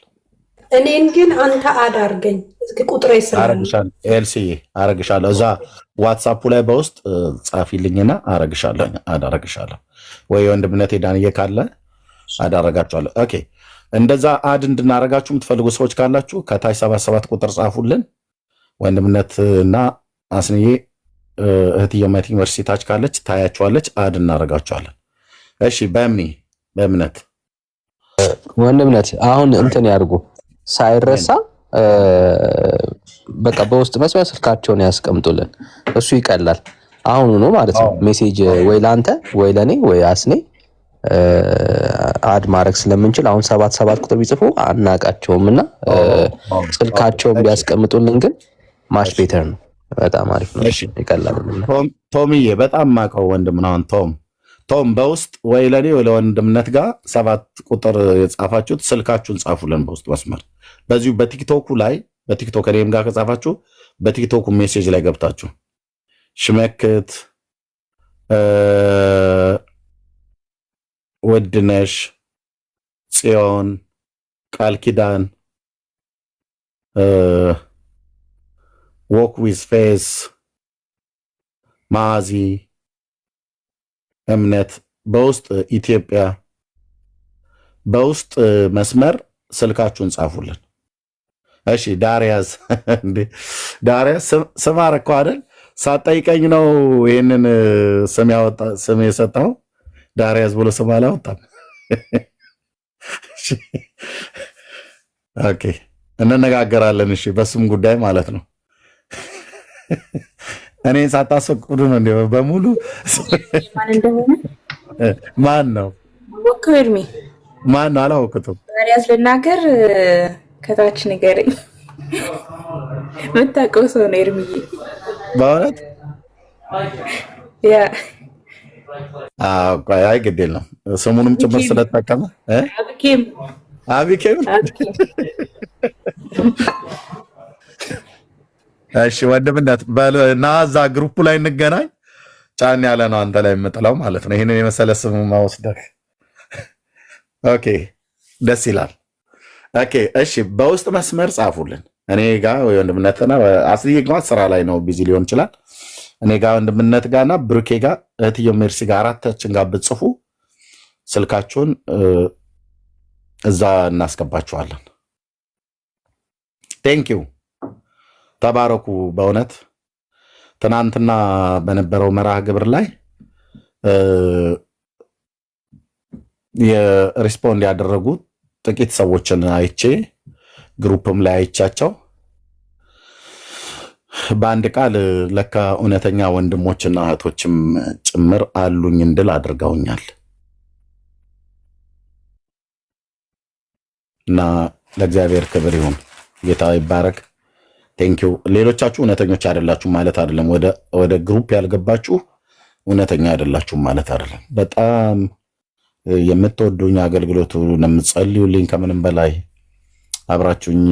እኔን ግን አንተ አድ አድርገኝ። ቁጥሬ ኤልሲ አረግሻለሁ። እዛ ዋትሳፑ ላይ በውስጥ ጻፊልኝና አረግሻለሁ። ወይ ወንድምነቴ ዳንዬ ካለ አድ አረጋቸዋለሁ። ኦኬ። እንደዛ አድ እንድናረጋችሁ የምትፈልጉ ሰዎች ካላችሁ ከታች 77 ቁጥር ጻፉልን። ወንድምነት እና አስንዬ እህትየው ማየት ዩኒቨርሲቲ ታች ካለች ታያቸዋለች። አድ እናረጋቸዋለን። እሺ። በእምነት ወንድምነት አሁን እንትን ያርጉ ሳይረሳ በቃ በውስጥ መስመር ስልካቸውን ያስቀምጡልን። እሱ ይቀላል። አሁኑ ነው ማለት ነው። ሜሴጅ ወይ ላንተ ወይ ለኔ ወይ አስኔ አድ ማድረግ ስለምንችል አሁን 77 ቁጥር ቢጽፉ አናቃቸውም እና ስልካቸውን ቢያስቀምጡልን ግን ማሽ ቤተር ነው። በጣም አሪፍ ነው። ይቀላል። ቶምዬ በጣም ማቀው ወንድም ነው። ቶም በውስጥ ወይ ለኔ ወይ ለወንድምነት ጋር 7 ቁጥር የጻፋችሁት ስልካችሁን ጻፉልን በውስጥ መስመር። በዚሁ በቲክቶክ እኔም ጋር ከጻፋችሁ በቲክቶክ ሜሴጅ ላይ ገብታችሁ ሽመክት ወድነሽ ጽዮን ቃል ኪዳን ዎክ ዊዝ ፌዝ፣ ማዚ እምነት በውስጥ ኢትዮጵያ በውስጥ መስመር ስልካችሁን ጻፉልን። እሺ ዳሪያስ እንዴ ዳሪያስ ስም አደረከው አይደል? ሳትጠይቀኝ ነው ይሄንን ስም የሰጠው። ዳሪያስ ብሎ ስም አላወጣም። ኦኬ እንነጋገራለን። እሺ በስም ጉዳይ ማለት ነው። እኔን ሳታስፈቅዱ ነው እንዴ በሙሉ? ማን ነው ወከው እርሚ ማን ነው? አላወቅሁትም። ዳሪያስ ልናገር ከታች ንገረኝ። የምታውቀው ሰው ነው ኤርሚዬ? በእውነት ያ አይ ግድ የለም ስሙንም ጭምር ስለተጠቀመ አቢኬም እሺ ወንድምነት እና እዛ ግሩፕ ላይ እንገናኝ። ጫን ያለ ነው አንተ ላይ የምጥለው ማለት ነው። ይህንን የመሰለ ስሙ ማወስደህ ኦኬ ደስ ይላል። ኦኬ እሺ በውስጥ መስመር ጻፉልን። እኔ ጋር ወንድምነትና አስሊ ጋር ስራ ላይ ነው ቢዚ ሊሆን ይችላል። እኔ ጋር ወንድምነት ጋርና ብሩኬ ጋር እህትዮ ሜርሲ ጋር አራታችን ጋር ብትጽፉ ስልካችሁን እዛ እናስገባችኋለን። ቴንኪዩ ተባረኩ። በእውነት ትናንትና በነበረው መርሃ ግብር ላይ የሪስፖንድ ያደረጉ ጥቂት ሰዎችን አይቼ ግሩፕም ላይ አይቻቸው በአንድ ቃል ለካ እውነተኛ ወንድሞችና እህቶችም ጭምር አሉኝ እንድል አድርገውኛል እና ለእግዚአብሔር ክብር ይሁን። ጌታ ይባረክ። ቴንኪው። ሌሎቻችሁ እውነተኞች አይደላችሁም ማለት አይደለም። ወደ ግሩፕ ያልገባችሁ እውነተኛ አይደላችሁም ማለት አይደለም። በጣም የምትወዱኝ አገልግሎቱ የምትጸልዩልኝ ከምንም በላይ አብራችሁኝ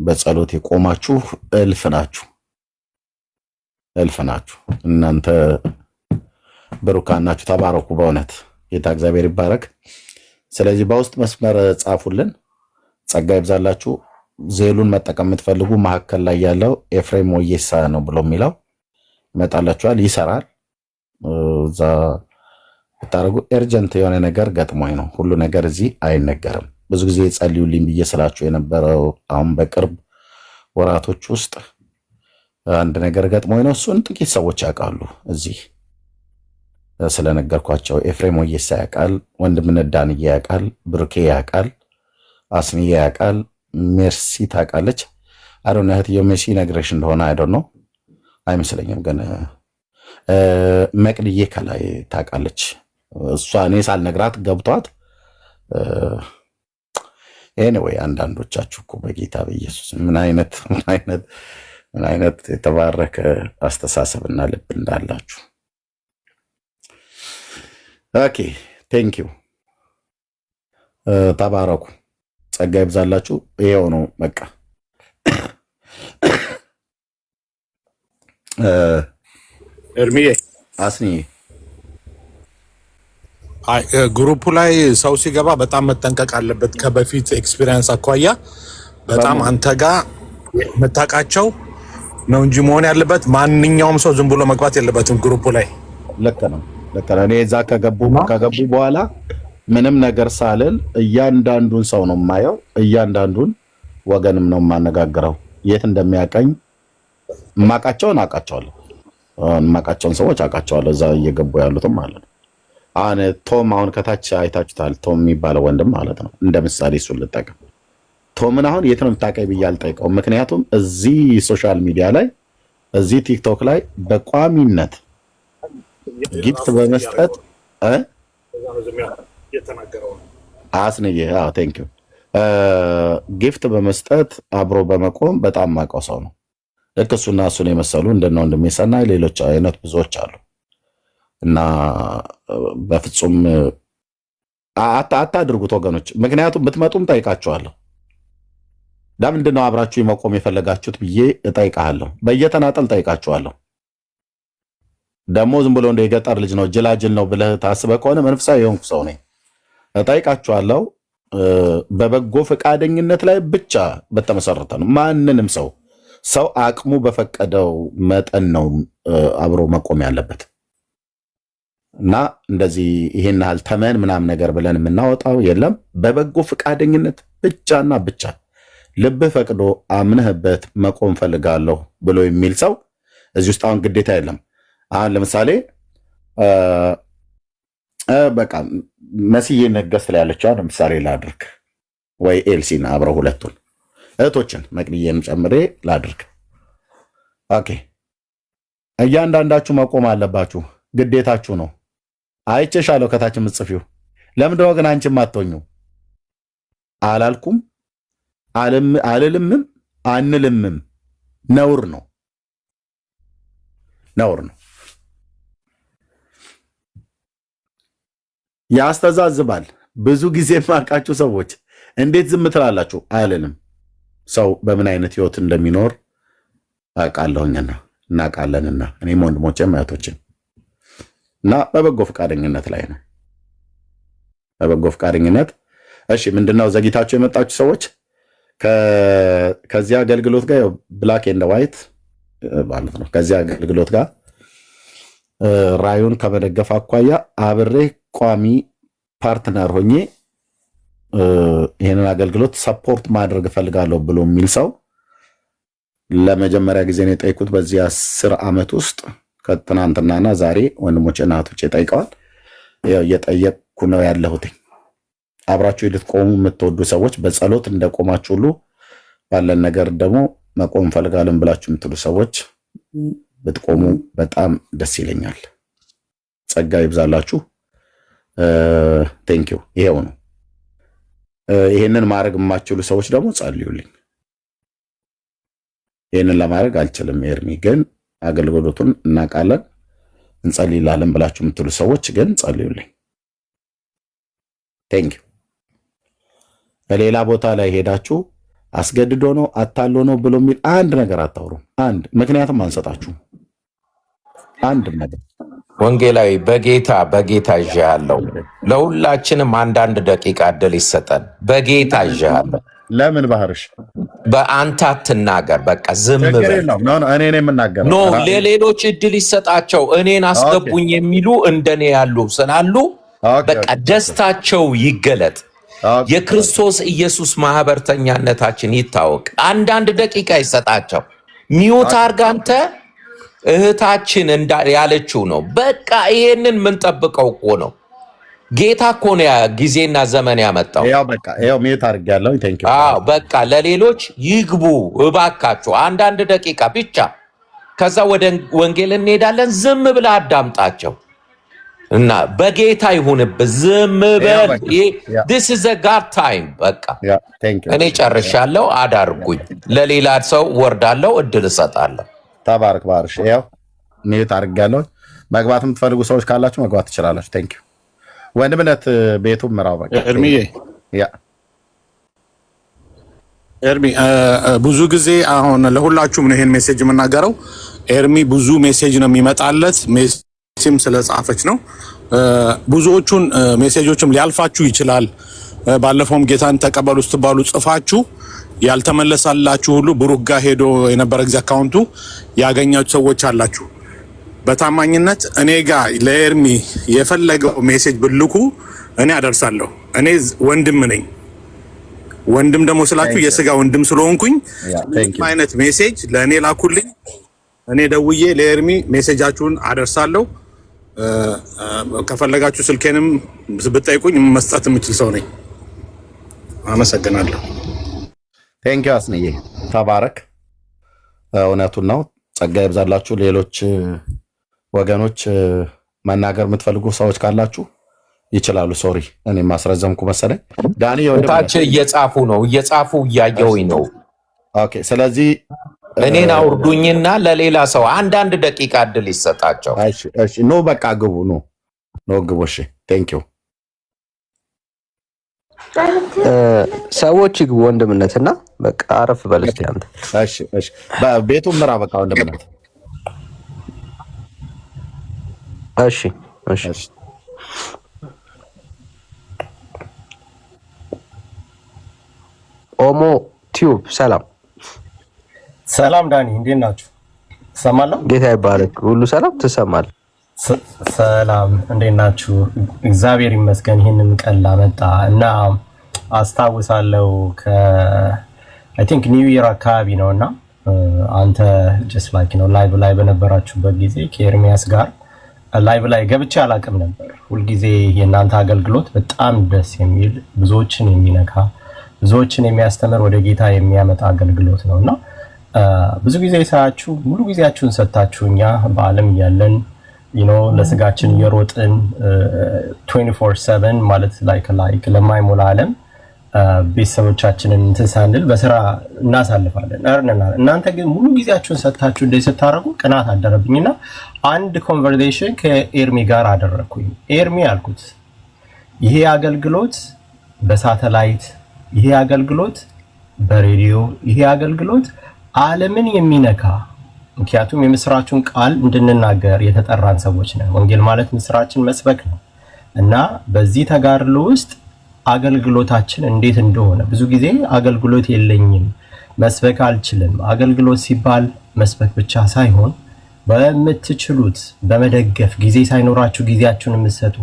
በጸሎት የቆማችሁ እልፍ ናችሁ። እናንተ ብሩካን ናችሁ። ተባረኩ። በእውነት ጌታ እግዚአብሔር ይባረክ። ስለዚህ በውስጥ መስመር ጻፉልን። ጸጋ ይብዛላችሁ። ዜሉን መጠቀም የምትፈልጉ መካከል ላይ ያለው ኤፍሬም ወየሳ ነው ብሎ የሚለው ይመጣላችኋል። ይሰራል። እዛ ብታደርጉ ኤርጀንት የሆነ ነገር ገጥሞኝ ነው። ሁሉ ነገር እዚህ አይነገርም። ብዙ ጊዜ ጸልዩልኝ ብዬ ስላችሁ የነበረው አሁን በቅርብ ወራቶች ውስጥ አንድ ነገር ገጥሞኝ ነው። እሱን ጥቂት ሰዎች ያውቃሉ። እዚህ ስለነገርኳቸው ኤፍሬም ወየሳ ያውቃል፣ ወንድምነት ዳንዬ ያውቃል፣ ብሩኬ ያውቃል፣ አስንዬ ያውቃል፣ ሜርሲ ታውቃለች። አዶና እህትዬ ሜርሲ ነግረሽ እንደሆነ አይደል ነው አይመስለኝም፣ ግን መቅድዬ ከላይ ታውቃለች። እሷ እኔ ሳልነግራት ገብቷት ኤኒዌይ አንዳንዶቻችሁ እኮ በጌታ በኢየሱስ ምን አይነት የተባረከ አስተሳሰብና ልብ እንዳላችሁ። ኦኬ ቴንኪው። ተባረኩ። ጸጋ ይብዛላችሁ። ይሄው ነው በቃ። እርሚዬ አስኒ ግሩፑ ላይ ሰው ሲገባ በጣም መጠንቀቅ አለበት። ከበፊት ኤክስፒሪየንስ አኳያ በጣም አንተ ጋር የምታውቃቸው ነው እንጂ መሆን ያለበት ማንኛውም ሰው ዝም ብሎ መግባት የለበትም ግሩፑ ላይ። ልክ ነው። እኔ እዛ ከገቡ በኋላ ምንም ነገር ሳልል እያንዳንዱን ሰው ነው የማየው፣ እያንዳንዱን ወገንም ነው የማነጋግረው። የት እንደሚያቀኝ የማውቃቸውን አውቃቸዋለሁ፣ የማውቃቸውን ሰዎች አውቃቸዋለሁ፣ እዛ እየገቡ ያሉትም ማለት ነው። አሁን ቶም አሁን ከታች አይታችሁታል። ቶም የሚባለው ወንድም ማለት ነው። እንደ ምሳሌ እሱን ልጠቀም። ቶምን አሁን የት ነው የምታውቀኝ ብዬ አልጠይቀውም። ምክንያቱም እዚህ ሶሻል ሚዲያ ላይ እዚህ ቲክቶክ ላይ በቋሚነት ጊፍት በመስጠት አስንዬ ቴንክ ዩ ጊፍት በመስጠት አብሮ በመቆም በጣም ማውቀው ሰው ነው። ልክ እሱና እሱን የመሰሉ እንደነ ወንድሜ ሰናይ ሌሎች አይነት ብዙዎች አሉ እና በፍጹም አታድርጉት ወገኖች። ምክንያቱም ብትመጡም ጠይቃችኋለሁ። ለምንድን ነው አብራችሁ መቆም የፈለጋችሁት ብዬ እጠይቃለሁ። በየተናጠል ጠይቃችኋለሁ። ደግሞ ዝም ብሎ እንደ የገጠር ልጅ ነው ጅላጅል ነው ብለህ ታስበህ ከሆነ መንፈሳዊ የሆንኩ ሰው ነኝ። እጠይቃችኋለሁ። በበጎ ፈቃደኝነት ላይ ብቻ በተመሰረተ ነው። ማንንም ሰው ሰው አቅሙ በፈቀደው መጠን ነው አብሮ መቆም ያለበት እና እንደዚህ ይሄን ያህል ተመን ምናምን ነገር ብለን የምናወጣው የለም። በበጎ ፈቃደኝነት ብቻና ብቻ ልብህ ፈቅዶ አምነህበት መቆም ፈልጋለሁ ብሎ የሚል ሰው እዚህ ውስጥ አሁን ግዴታ የለም። አሁን ለምሳሌ በቃ መስዬ ነገስ ላይ ያለችው ለምሳሌ ላድርግ ወይ ኤልሲን አብረው ሁለቱን እህቶችን መቅድዬን ጨምሬ ላድርግ። ኦኬ እያንዳንዳችሁ መቆም አለባችሁ፣ ግዴታችሁ ነው። አይቼሻለሁ ከታች የምትጽፊው ለምንድን ነው ግን አንቺም አትሆኙ? አላልኩም አልልምም አንልምም። ነውር ነው፣ ነውር ነው። ያስተዛዝባል። ብዙ ጊዜ የማውቃችሁ ሰዎች እንዴት ዝም ትላላችሁ? አልልም። ሰው በምን አይነት ህይወት እንደሚኖር አውቃለሁኝና እናውቃለንና እኔም ወንድሞቼም እህቶቼም እና በበጎ ፈቃደኝነት ላይ ነው። በበጎ ፈቃደኝነት እሺ፣ ምንድነው ዘግይታችሁ የመጣችሁ ሰዎች ከዚህ አገልግሎት ጋር ብላክ ኤንድ ዋይት ማለት ነው። ከዚህ አገልግሎት ጋር ራዩን ከመደገፍ አኳያ አብሬ ቋሚ ፓርትነር ሆኜ ይሄንን አገልግሎት ሰፖርት ማድረግ እፈልጋለሁ ብሎ የሚል ሰው ለመጀመሪያ ጊዜ ነው የጠየኩት። በዚህ 10 ዓመት ውስጥ ከትናንትናና ዛሬ ወንድሞቼና እህቶቼ ጠይቀዋል። እየጠየቅኩ ነው ያለሁት። አብራችሁ ልትቆሙ የምትወዱ ሰዎች በጸሎት እንደቆማችሁ ሁሉ ባለን ነገር ደግሞ መቆም እንፈልጋለን ብላችሁ የምትሉ ሰዎች ብትቆሙ በጣም ደስ ይለኛል። ጸጋ ይብዛላችሁ። ቴንኪው። ይሄው ነው። ይሄንን ማድረግ የማትችሉ ሰዎች ደግሞ ጸልዩልኝ። ይሄንን ለማድረግ አልችልም ኤርሚ፣ ግን አገልግሎቱን እናውቃለን እንጸልይላለን ብላችሁ የምትሉ ሰዎች ግን ጸልዩልኝ። ቴንኪው። በሌላ ቦታ ላይ ሄዳችሁ አስገድዶ ነው አታሎ ነው ብሎ የሚል አንድ ነገር አታውሩም። አንድ ምክንያቱም አንሰጣችሁም። አንድ ነገር ወንጌላዊ በጌታ ይዣለሁ። ለሁላችንም አንዳንድ ደቂቃ እድል ይሰጠን። በጌታ ይዣለሁ። ለምን ባህርሽ በአንተ አትናገር። በቃ ዝም በል። እኔ ነኝ የምናገረው። ኖ ለሌሎች እድል ይሰጣቸው። እኔን አስገቡኝ የሚሉ እንደኔ ያሉ ስላሉ በቃ ደስታቸው ይገለጥ። የክርስቶስ ኢየሱስ ማህበርተኛነታችን ይታወቅ። አንዳንድ ደቂቃ ይሰጣቸው። ሚውት አድርግ አንተ። እህታችን ያለችው ነው። በቃ ይሄንን የምንጠብቀው እኮ ነው። ጌታ እኮ ነው ጊዜና ዘመን ያመጣው። ያው ሚውት አድርጌያለሁ። ቴንክ ዩ። በቃ ለሌሎች ይግቡ እባካችሁ፣ አንዳንድ ደቂቃ ብቻ። ከዛ ወደ ወንጌል እንሄዳለን። ዝም ብለህ አዳምጣቸው እና በጌታ ይሁንብህ። ዝም በል። this is a God time። በቃ እኔ ጨርሻለሁ። አዳርጉኝ። ለሌላ ሰው ወርዳለሁ፣ እድል እሰጣለሁ። ተባረክ ባርሽ። ያው ሚውት አድርጌያለሁ። መግባት የምትፈልጉ ሰዎች ካላችሁ መግባት ትችላላችሁ። ቴንክ ዩ ወንድምነት። ቤቱ ምራው። በቃ ኤርሚዬ፣ ኤርሚ ብዙ ጊዜ አሁን ለሁላችሁም ነው ይሄን ሜሴጅ የምናገረው። ኤርሚ ብዙ ሜሴጅ ነው የሚመጣለት፣ ሜሴጅም ስለጻፈች ነው። ብዙዎቹን ሜሴጆችም ሊያልፋችሁ ይችላል። ባለፈውም ጌታን ተቀበሉ ስትባሉ ጽፋችሁ ያልተመለሳላችሁ ሁሉ ብሩክ ጋር ሄዶ የነበረ ጊዜ አካውንቱ ያገኛችሁ ሰዎች አላችሁ። በታማኝነት እኔ ጋር ለኤርሚ የፈለገው ሜሴጅ ብልኩ እኔ አደርሳለሁ። እኔ ወንድም ነኝ። ወንድም ደግሞ ስላችሁ የስጋ ወንድም ስለሆንኩኝ አይነት ሜሴጅ ለእኔ ላኩልኝ። እኔ ደውዬ ለኤርሚ ሜሴጃችሁን አደርሳለሁ። ከፈለጋችሁ ስልኬንም ብትጠይቁኝ መስጠት የምችል ሰው ነኝ። አመሰግናለሁ። ቴንክ ዩ አስንዬ፣ ተባረክ። እውነቱን ነው። ጸጋ ይብዛላችሁ። ሌሎች ወገኖች መናገር የምትፈልጉ ሰዎች ካላችሁ ይችላሉ። ሶሪ እኔ ማስረዘምኩ መሰለኝ። ዳኒ ታች እየጻፉ ነው፣ እየጻፉ እያየሁኝ ነው። ኦኬ፣ ስለዚህ እኔን አውርዱኝና ለሌላ ሰው አንዳንድ ደቂቃ እድል ይሰጣቸው። እሺ፣ ኖ በቃ ግቡ። ኖ ግቡ። እሺ፣ ቴንክ ዩ ሰዎች ይግቡ። ወንድምነትና በቃ አረፍ በል እስቲ አንተ። እሺ፣ ቤቱን ምራ። በቃ ወንድምነት። እሺ። ኦሞ ቲዩብ ሰላም ሰላም ዳኒ፣ እንዴት ናችሁ? ትሰማለህ? ጌታ ይባረክ። ሁሉ ሰላም ትሰማል? ሰላም፣ እንዴት ናችሁ? እግዚአብሔር ይመስገን ይህንን ቀን ላመጣ እና አስታውሳለሁ አይ ቲንክ ኒው ኢየር አካባቢ ነውና አንተ ጀስት ላይክ ነው ላይቭ ላይ በነበራችሁበት ጊዜ ከኤርሚያስ ጋር ላይቭ ላይ ገብቼ አላውቅም ነበር። ሁልጊዜ የእናንተ አገልግሎት በጣም ደስ የሚል ብዙዎችን የሚነካ ብዙዎችን የሚያስተምር ወደ ጌታ የሚያመጣ አገልግሎት ነውና ብዙ ጊዜ ሳያችሁ ሙሉ ጊዜያችሁን ሰጣችሁ እኛ በዓለም ያለን ለስጋችን እየሮጥን 24/7 ማለት ላይክ ለማይሞላ ዓለም ቤተሰቦቻችንን እንትን ሳንል በስራ እናሳልፋለን። እናንተ ግን ሙሉ ጊዜያችሁን ሰጣችሁ እንደዚህ ስታረጉ ቅናት አደረብኝና አንድ ኮንቨርሴሽን ከኤርሚ ጋር አደረኩኝ። ኤርሚ አልኩት ይሄ አገልግሎት በሳተላይት ይሄ አገልግሎት በሬዲዮ ይሄ አገልግሎት ዓለምን የሚነካ ምክንያቱም የምስራቹን ቃል እንድንናገር የተጠራን ሰዎች ነን። ወንጌል ማለት ምስራችን መስበክ ነው እና በዚህ ተጋድሎ ውስጥ አገልግሎታችን እንዴት እንደሆነ ብዙ ጊዜ አገልግሎት የለኝም መስበክ አልችልም። አገልግሎት ሲባል መስበክ ብቻ ሳይሆን በምትችሉት በመደገፍ ጊዜ ሳይኖራችሁ ጊዜያችሁን የምትሰጡ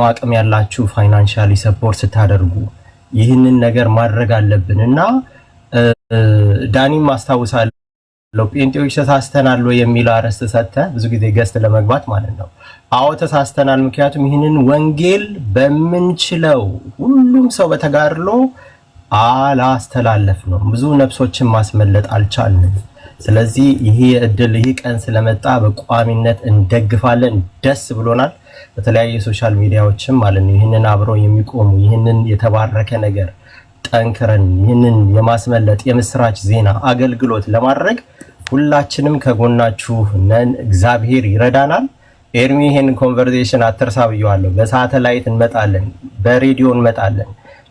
አቅም ያላችሁ ፋይናንሻሊ ሰፖርት ስታደርጉ ይህንን ነገር ማድረግ አለብንና ዳኒም ማስታወሳለሁ ጴንጤዎች ተሳስተናል ወይ የሚል አርዕስት ሰጥተህ ብዙ ጊዜ ገስት ለመግባት ማለት ነው። አዎ ተሳስተናል። ምክንያቱም ይህንን ወንጌል በምንችለው ሁሉም ሰው በተጋድሎ አላስተላለፍ ነው። ብዙ ነፍሶችን ማስመለጥ አልቻልንም። ስለዚህ ይሄ እድል ይሄ ቀን ስለመጣ በቋሚነት እንደግፋለን። ደስ ብሎናል። በተለያየ ሶሻል ሚዲያዎችም ማለት ነው ይህንን አብረው የሚቆሙ ይህንን የተባረከ ነገር ጠንክረን ይህንን የማስመለጥ የምስራች ዜና አገልግሎት ለማድረግ ሁላችንም ከጎናችሁ ነን። እግዚአብሔር ይረዳናል። ኤርሚ ይሄን ኮንቨርሴሽን አትርሳ ብየዋለሁ። በሳተላይት እንመጣለን፣ በሬዲዮ እንመጣለን።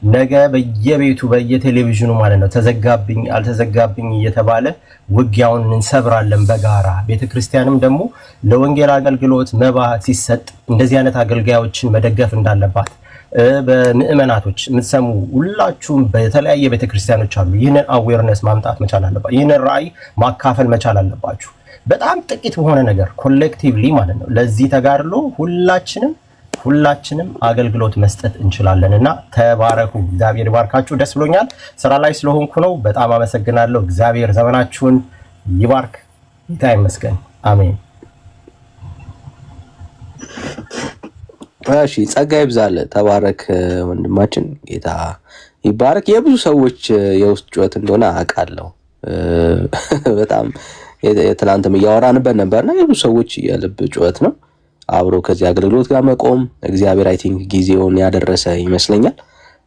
ነገ በየቤቱ በየቴሌቪዥኑ ማለት ነው ተዘጋብኝ አልተዘጋብኝ እየተባለ ውጊያውን እንሰብራለን በጋራ። ቤተክርስቲያንም ደግሞ ለወንጌል አገልግሎት መባ ሲሰጥ እንደዚህ አይነት አገልጋዮችን መደገፍ እንዳለባት በምእመናቶች የምትሰሙ ሁላችሁም በተለያየ ቤተክርስቲያኖች አሉ። ይህንን አዌርነስ ማምጣት መቻል አለባችሁ። ይህንን ራዕይ ማካፈል መቻል አለባችሁ። በጣም ጥቂት በሆነ ነገር ኮሌክቲቭሊ ማለት ነው ለዚህ ተጋድሎ ሁላችንም አገልግሎት መስጠት እንችላለንና ተባረኩ። እግዚአብሔር ይባርካችሁ። ደስ ብሎኛል። ስራ ላይ ስለሆንኩ ነው። በጣም አመሰግናለሁ። እግዚአብሔር ዘመናችሁን ይባርክ። ጌታ ይመስገን። አሜን። እሺ፣ ጸጋ ይብዛል። ተባረክ ወንድማችን። ጌታ ይባረክ። የብዙ ሰዎች የውስጥ ጩኸት እንደሆነ አውቃለሁ። በጣም የትላንትም እያወራንበት ነበርና የብዙ ሰዎች የልብ ጩኸት ነው። አብሮ ከዚህ አገልግሎት ጋር መቆም እግዚአብሔር አይ ቲንክ ጊዜውን ያደረሰ ይመስለኛል።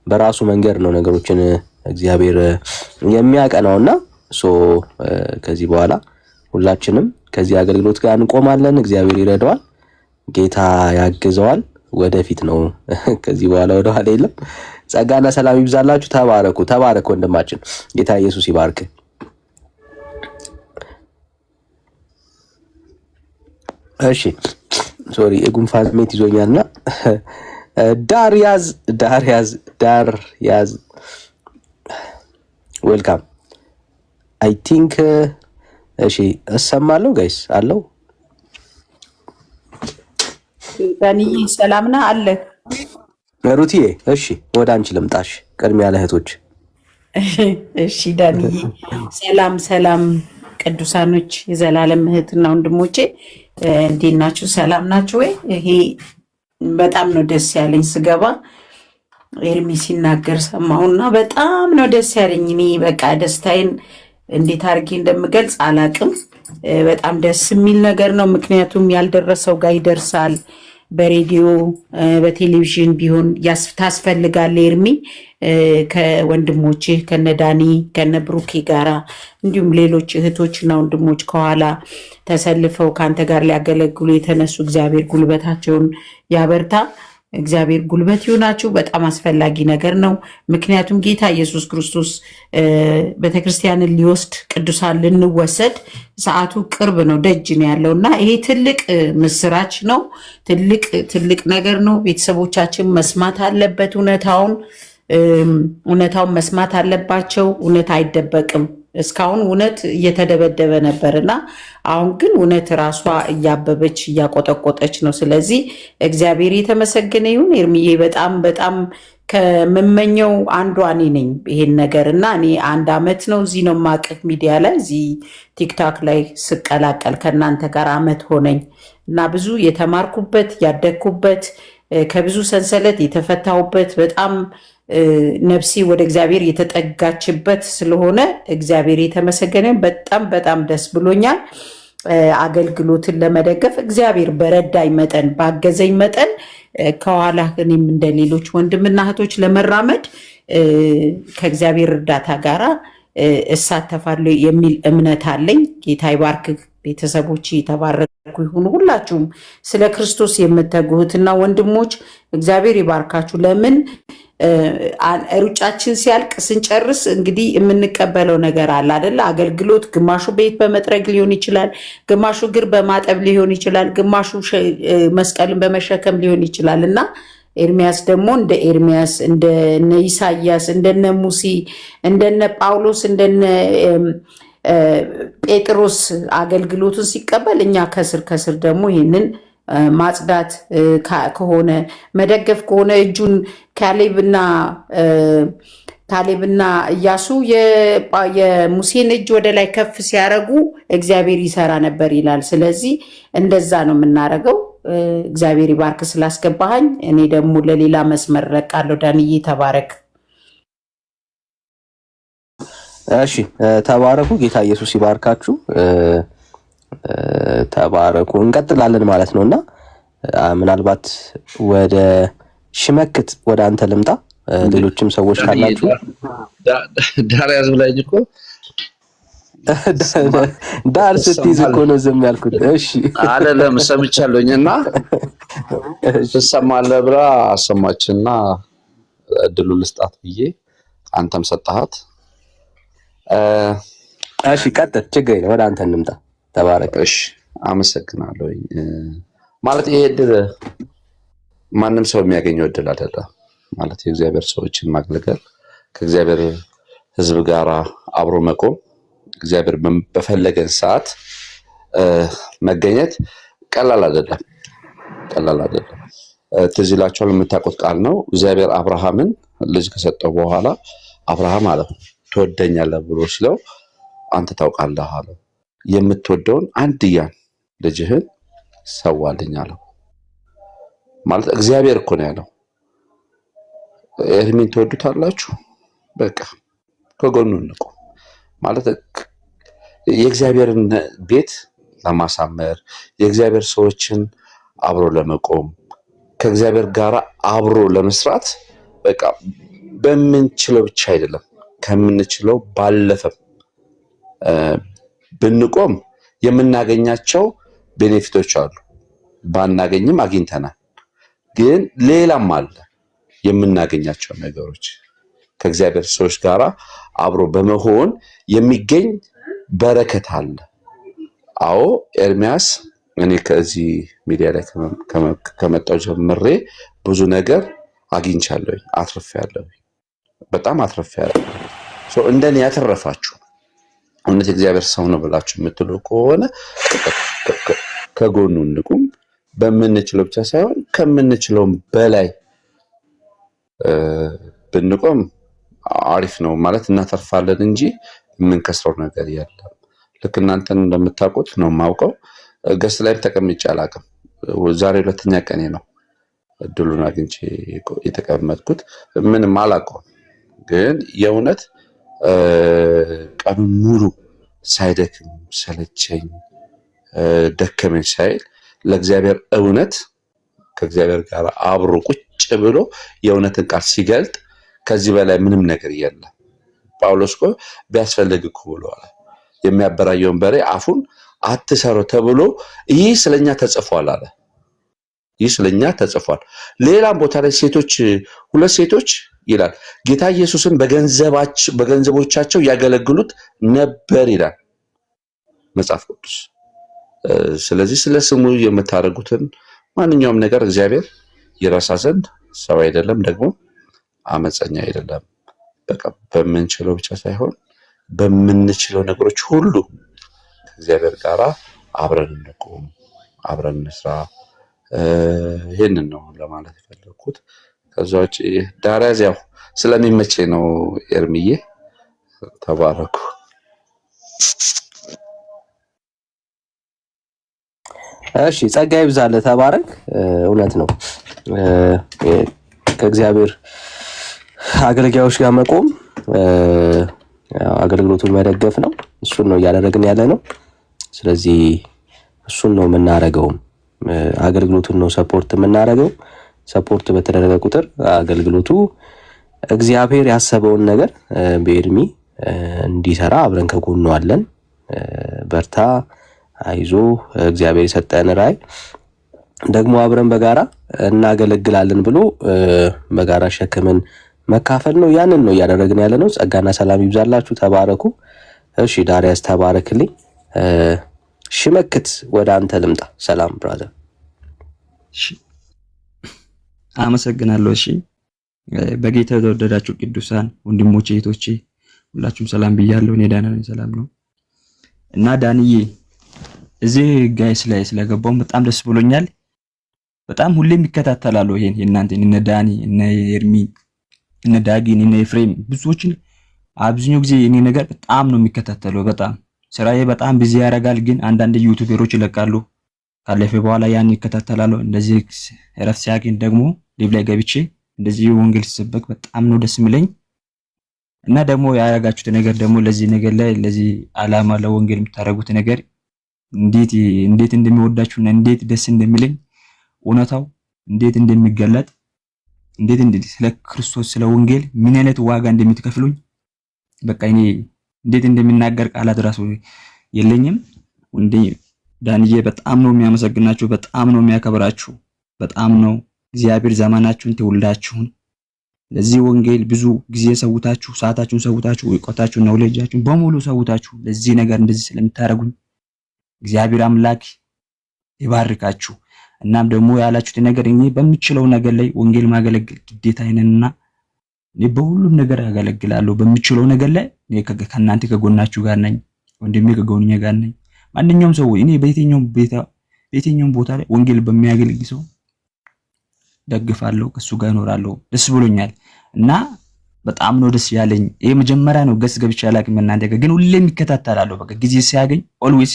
በራሱ መንገድ ነው ነገሮችን እግዚአብሔር የሚያቀናውና ከዚህ በኋላ ሁላችንም ከዚህ አገልግሎት ጋር እንቆማለን። እግዚአብሔር ይረዳዋል፣ ጌታ ያግዘዋል። ወደፊት ነው ከዚህ በኋላ ወደ ኋላ የለም። ጸጋና ሰላም ይብዛላችሁ። ተባረኩ ወንድማችን። ጌታ ኢየሱስ ይባርክ። እሺ ሶሪ ጉንፋን ስሜት ይዞኛልና ዳር ያዝ ዌልካም አይ ቲንክ እሺ እሰማለሁ ጋይስ አለው ዳንዬ ሰላምና አለ ሩቲዬ እሺ ወደ አንቺ ልምጣሽ ቅድሚያ ለእህቶች እሺ ዳንዬ ሰላም ቅዱሳኖች የዘላለም እህትና ወንድሞቼ እንዴት ናችሁ? ሰላም ናችሁ ወይ? ይሄ በጣም ነው ደስ ያለኝ ስገባ ኤርሚ ሲናገር ሰማሁና በጣም ነው ደስ ያለኝ። እኔ በቃ ደስታዬን እንዴት አድርጌ እንደምገልጽ አላቅም። በጣም ደስ የሚል ነገር ነው። ምክንያቱም ያልደረሰው ጋር ይደርሳል። በሬዲዮ በቴሌቪዥን ቢሆን ታስፈልጋል። ኤርሚ ከወንድሞቼ ከነ ዳኒ ከነ ብሩኬ ጋራ እንዲሁም ሌሎች እህቶችና ወንድሞች ከኋላ ተሰልፈው ከአንተ ጋር ሊያገለግሉ የተነሱ እግዚአብሔር ጉልበታቸውን ያበርታ። እግዚአብሔር ጉልበት ይሆናችሁ። በጣም አስፈላጊ ነገር ነው። ምክንያቱም ጌታ ኢየሱስ ክርስቶስ ቤተክርስቲያንን ሊወስድ ቅዱሳን ልንወሰድ ሰዓቱ ቅርብ ነው፣ ደጅ ነው ያለው እና ይሄ ትልቅ ምስራች ነው። ትልቅ ነገር ነው። ቤተሰቦቻችን መስማት አለበት እውነታውን። እውነታውን መስማት አለባቸው። እውነት አይደበቅም። እስካሁን እውነት እየተደበደበ ነበር እና አሁን ግን እውነት ራሷ እያበበች እያቆጠቆጠች ነው። ስለዚህ እግዚአብሔር የተመሰገነ ይሁን። ኤርሚዬ በጣም በጣም ከምመኘው አንዷ እኔ ነኝ ይሄን ነገር እና እኔ 1 ዓመት ነው እዚህ ነው የማውቅህ ሚዲያ ላይ እዚህ ቲክታክ ላይ ስቀላቀል ከእናንተ ጋር ዓመት ሆነኝ እና ብዙ የተማርኩበት ያደግኩበት ከብዙ ሰንሰለት የተፈታሁበት በጣም ነፍሴ ወደ እግዚአብሔር የተጠጋችበት ስለሆነ እግዚአብሔር የተመሰገነ በጣም በጣም ደስ ብሎኛል። አገልግሎትን ለመደገፍ እግዚአብሔር በረዳኝ መጠን ባገዘኝ መጠን ከኋላ እኔም እንደ ሌሎች ወንድምና እህቶች ለመራመድ ከእግዚአብሔር እርዳታ ጋር እሳተፋለሁ የሚል እምነት አለኝ። ጌታ ይባርክ። ቤተሰቦች የተባረኩ ይሁኑ። ሁላችሁም ስለ ክርስቶስ የምትተጉትና ወንድሞች እግዚአብሔር ይባርካችሁ። ለምን ሩጫችን ሲያልቅ ስንጨርስ እንግዲህ የምንቀበለው ነገር አለ አይደለ? አገልግሎት ግማሹ ቤት በመጥረግ ሊሆን ይችላል፣ ግማሹ እግር በማጠብ ሊሆን ይችላል፣ ግማሹ መስቀልን በመሸከም ሊሆን ይችላል እና ኤርሚያስ ደግሞ እንደ ኤርሚያስ እንደነ ኢሳያስ እንደነ ሙሴ እንደነ ጳውሎስ እንደነ ጴጥሮስ አገልግሎቱን ሲቀበል እኛ ከስር ከስር ደግሞ ይህንን ማጽዳት ከሆነ መደገፍ ከሆነ እጁን ካሌብና ኢያሱ የሙሴን እጅ ወደ ላይ ከፍ ሲያደርጉ እግዚአብሔር ይሰራ ነበር ይላል። ስለዚህ እንደዛ ነው የምናደርገው። እግዚአብሔር ይባርክ ስላስገባሃኝ። እኔ ደግሞ ለሌላ መስመር ረቃለሁ። ዳንዬ ተባረክ። እሺ ተባረኩ። ጌታ ኢየሱስ ይባርካችሁ። ተባረኩ። እንቀጥላለን ማለት ነውና ምናልባት ወደ ሽመክት ወደ አንተ ልምጣ። ሌሎችም ሰዎች ካላችሁ ዳር ያዝ ብላኝ እኮ ዳር ስትይዝ እኮ ነው ዝም ያልኩት። እሺ አይደለም ሰምቻለሁኝና ትሰማለህ ብላ አሰማችና እድሉ ልስጣት ብዬ አንተም ሰጣሃት። እሺ ቀጥል፣ ችግር የለም። ወደ አንተ እንምጣ። ተባረክ። እሺ አመሰግናለሁ። ማለት ይሄ እድል ማንም ሰው የሚያገኘው እድል አይደለም። ማለት የእግዚአብሔር ሰዎችን ማገልገል፣ ከእግዚአብሔር ሕዝብ ጋር አብሮ መቆም፣ እግዚአብሔር በፈለገን ሰዓት መገኘት ቀላል አይደለም። ትዝ ይላችኋል፣ የምታውቁት ቃል ነው። እግዚአብሔር አብርሃምን ልጅ ከሰጠው በኋላ አብርሃም አለው ትወደኛለህ ብሎ ሲለው አንተ ታውቃለህ አለው የምትወደውን አንድያን ልጅህን ሰዋልኝ አለው። ማለት እግዚአብሔር እኮ ነው ያለው። ኤርሚን ትወዱታላችሁ? በቃ ከጎኑ እንቁ። ማለት የእግዚአብሔርን ቤት ለማሳመር የእግዚአብሔር ሰዎችን አብሮ ለመቆም ከእግዚአብሔር ጋር አብሮ ለመስራት በቃ በምንችለው ብቻ አይደለም ከምንችለው ባለፈም ብንቆም የምናገኛቸው ቤኔፊቶች አሉ። ባናገኝም አግኝተናል። ግን ሌላም አለ የምናገኛቸው ነገሮች ከእግዚአብሔር ሰዎች ጋር አብሮ በመሆን የሚገኝ በረከት አለ። አዎ ኤርሚያስ እኔ ከዚህ ሚዲያ ላይ ከመጣው ጀምሬ ብዙ ነገር አግኝቻለሁ፣ አትርፌያለሁ፣ በጣም አትርፌያለሁ። እንደኔ ያተረፋችሁ እውነት እግዚአብሔር ሰው ነው ብላችሁ የምትሉ ከሆነ ከጎኑ እንቁም። በምንችለው ብቻ ሳይሆን ከምንችለውም በላይ ብንቆም አሪፍ ነው። ማለት እናተርፋለን እንጂ የምንከስረው ነገር የለም። ልክ እናንተን እንደምታውቁት ነው የማውቀው። ገስት ላይም ተቀምጬ አላውቅም። ዛሬ 2ኛ ቀኔ ነው እድሉን አግኝቼ የተቀመጥኩት። ምንም አላውቀውም፣ ግን የእውነት ቀኑን ሙሉ ሳይደክም ሰለቸኝ ደከመኝ ሳይል ለእግዚአብሔር እውነት ከእግዚአብሔር ጋር አብሮ ቁጭ ብሎ የእውነትን ቃል ሲገልጥ ከዚህ በላይ ምንም ነገር የለም። ጳውሎስ እኮ ቢያስፈልግ እኮ ብለዋል፣ የሚያበራየውን በሬ አፉን አትሰረው ተብሎ ይህ ስለኛ ተጽፏል አለ። ይህ ስለኛ ተጽፏል። ሌላም ቦታ ላይ ሴቶች 2 ሴቶች ይላል ጌታ ኢየሱስን በገንዘቦቻቸው ያገለግሉት ነበር ይላል መጽሐፍ ቅዱስ። ስለዚህ ስለ ስሙ የምታደርጉትን ማንኛውም ነገር እግዚአብሔር ይረሳ ዘንድ ሰው አይደለም፣ ደግሞ አመፀኛ አይደለም። በቃ በምንችለው ብቻ ሳይሆን በምንችለው ነገሮች ሁሉ ከእግዚአብሔር ጋር አብረን እንቆም፣ አብረን እንስራ። ይሄንን ነው ለማለት የፈለኩት። ከዛ ውጪ ዳርያዝ ያው ስለሚመቸኝ ነው። ኤርሚዬ ተባረኩ። እሺ ጸጋ ይብዛልህ፣ ተባረክ። እውነት ነው ከእግዚአብሔር አገልጋዮች ጋር መቆም አገልግሎቱን መደገፍ ነው። እሱን ነው እያደረግን ያለ ነው። ስለዚህ እሱን ነው የምናደርገው። አገልግሎቱን ነው ሰፖርት የምናደርገው። ሰፖርት በተደረገ ቁጥር አገልግሎቱ እግዚአብሔር ያሰበውን ነገር በኤርሚ እንዲሰራ አብረን ከጎኑ አለን። በርታ፣ አይዞ፣ እግዚአብሔር የሰጠን ራዕይ ደግሞ አብረን በጋራ እናገለግላለን ብሎ በጋራ ሸክምን መካፈል ነው። ያንን ነው እያደረግን ያለ ነው። ጸጋና ሰላም ይብዛላችሁ። ተባረኩ። እሺ ዳርያስ ተባረክልኝ። ሽመክት ወደ አንተ ልምጣ። ሰላም ብራዘር። አመሰግናለሁ። እሺ በጌታ የተወደዳችሁ ቅዱሳን ወንድሞቼ እህቶቼ ሁላችሁም ሰላም ብያለሁ። እኔ ዳና ነኝ፣ ሰላም ነው። እና ዳንዬ እዚህ ጋይስ ላይ ስለገባው በጣም ደስ ብሎኛል። በጣም ሁሌም ይከታተላሉ ይሄን የእናንተን እነ ዳኒ እነ ኤርሚ እነ ዳጊን እነ ኤፍሬም ብዙዎችን አብዛኛው ጊዜ እኔ ነገር በጣም ነው የሚከታተለው። በጣም ስራዬ በጣም ቢዚ ያደርጋል፣ ግን አንዳንድ ዩቲዩበሮች ይለቃሉ ካለፈ በኋላ ያን ይከታተላሉ። እንደዚህ እረፍት ሲያገኝ ደግሞ ሊቭ ላይ ገብቼ እንደዚህ ወንጌል ሲሰበክ በጣም ነው ደስ የሚለኝ። እና ደግሞ ያያጋችሁት ነገር ደግሞ ለዚህ ነገር ላይ ለዚህ ዓላማ ለወንጌል የምታደርጉት ነገር እንዴት እንደሚወዳችሁና እንዴት ደስ እንደሚለኝ እውነታው እንዴት እንደሚገለጥ እንዴት ስለ ክርስቶስ ስለ ወንጌል ምን አይነት ዋጋ እንደምትከፍሉኝ በቃ እኔ እንዴት እንደሚናገር ቃላት ራሱ የለኝም። ወንዴ ዳንዬ በጣም ነው የሚያመሰግናችሁ፣ በጣም ነው የሚያከብራችሁ፣ በጣም ነው እግዚአብሔር ዘመናችሁን ትውልዳችሁን ለዚህ ወንጌል ብዙ ጊዜ ሰውታችሁ ሰዓታችሁን ሰውታችሁ እውቀታችሁን ነውሌጃችሁን በሙሉ ሰውታችሁ ለዚህ ነገር እንደዚህ ስለምታረጉኝ እግዚአብሔር አምላክ ይባርካችሁ። እናም ደግሞ ያላችሁት ነገር እኔ በሚችለው ነገር ላይ ወንጌል ማገለግል ግዴታዬ ነውና እኔ በሁሉም ነገር አገለግላለሁ። በሚችለው ነገር ላይ እኔ ከእናንተ ከጎናችሁ ጋር ነኝ፣ ወንድሜ ከጎንኛ ጋር ነኝ። ማንኛውም ሰው እኔ በየትኛውም ቦታ ላይ ወንጌል በሚያገለግል ሰው ደግፋለሁ፣ ከሱ ጋር እኖራለሁ። ደስ ብሎኛል እና በጣም ነው ደስ ያለኝ። ይሄ መጀመሪያ ነው ገስ ገብቼ አላውቅም እናንተ ጋር ግን ሁሌም ይከታተላለሁ። በቃ ጊዜ ሲያገኝ ኦልዌይስ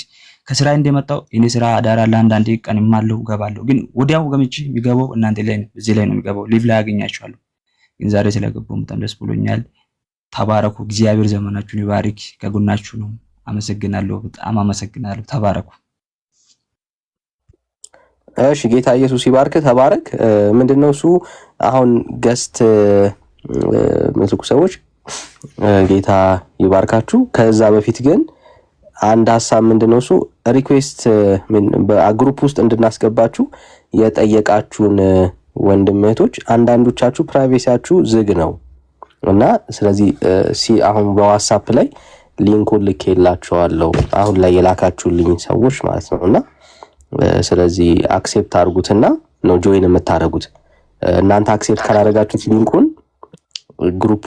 ከስራ እንደመጣው እኔ ስራ አዳር አለ አንዳንዴ ቀንም አለው ገባለሁ፣ ግን ወዲያው ገምቼ የሚገባው እናንተ ላይ ነው፣ እዚህ ላይ ነው የሚገባው። ሊቭ ላይ አገኛችኋለሁ። ግን ዛሬ ስለገባው በጣም ደስ ብሎኛል። ተባረኩ። እግዚአብሔር ዘመናችሁን ይባርክ። ከጎናችሁ ነው። አመሰግናለሁ። በጣም አመሰግናለሁ። ተባረኩ። እሺ ጌታ ኢየሱስ ይባርክ። ተባረክ። ምንድነው እሱ አሁን ገስት ምትኩ ሰዎች ጌታ ይባርካችሁ። ከዛ በፊት ግን አንድ ሐሳብ ምንድነው እሱ ሪኩዌስት በግሩፕ ውስጥ እንድናስገባችሁ የጠየቃችሁን ወንድም እህቶች አንዳንዶቻችሁ ፕራይቬሲያችሁ ዝግ ነው እና ስለዚህ አሁን በዋትስአፕ ላይ ሊንኩን ልኬላችኋለሁ አሁን ላይ የላካችሁልኝ ሰዎች ማለት ነውና ስለዚህ አክሴፕት አድርጉትና ነው ጆይን የምታደርጉት። እናንተ አክሴፕት ካላደረጋችሁት ሊንኩን ግሩፑ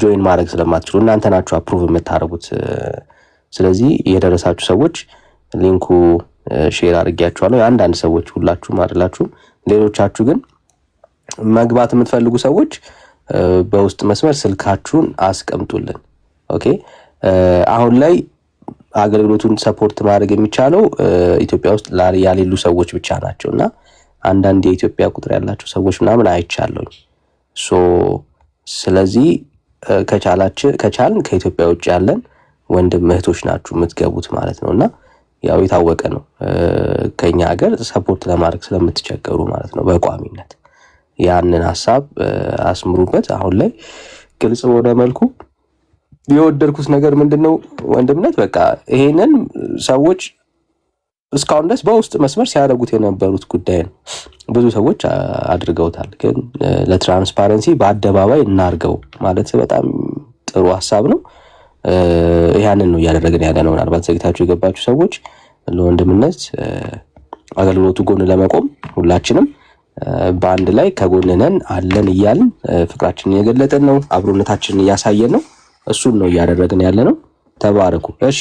ጆይን ማድረግ ስለማትችሉ እናንተ ናችሁ አፕሩቭ የምታደርጉት። ስለዚህ የደረሳችሁ ሰዎች ሊንኩ ሼር አድርጌያችኋለሁ። አንዳንድ ሰዎች ሁላችሁም አይደላችሁም። ሌሎቻችሁ ግን መግባት የምትፈልጉ ሰዎች በውስጥ መስመር ስልካችሁን አስቀምጡልን። ኦኬ አሁን ላይ አገልግሎቱን ሰፖርት ማድረግ የሚቻለው ኢትዮጵያ ውስጥ ያሌሉ ሰዎች ብቻ ናቸውና አንዳንድ የኢትዮጵያ ቁጥር ያላቸው ሰዎች ምናምን አይቻለኝ። ስለዚህ ከቻልን ከኢትዮጵያ ውጭ ያለን ወንድም እህቶች ናችሁ የምትገቡት ማለት ነውና ያው የታወቀ ነው። ከኛ ሀገር ሰፖርት ለማድረግ ስለምትቸገሩ ማለት ነው በቋሚነት ያንን ሐሳብ አስምሩበት። አሁን ላይ ግልጽ በሆነ መልኩ የወደድኩት ነገር ምንድነው ወንድምነት በቃ ይሄንን ሰዎች እስካሁን ድረስ በውስጥ መስመር ሲያደርጉት የነበሩት ጉዳይ ነው። ብዙ ሰዎች አድርገውታል፣ ግን ለትራንስፓረንሲ በአደባባይ እናርገው ማለት በጣም ጥሩ ሐሳብ ነው። ያንን ነው እያደረግን ያለ ነው። ምናልባት ዘግታችሁ የገባችሁ ሰዎች ለወንድምነት አገልግሎቱ ጎን ለመቆም ሁላችንም በአንድ ላይ ከጎንነን አለን እያልን ፍቅራችንን የገለጠን ነው፣ አብሮነታችንን እያሳየን ነው። እሱን ነው እያደረግን ያለ ነው። ተባረኩ። እሺ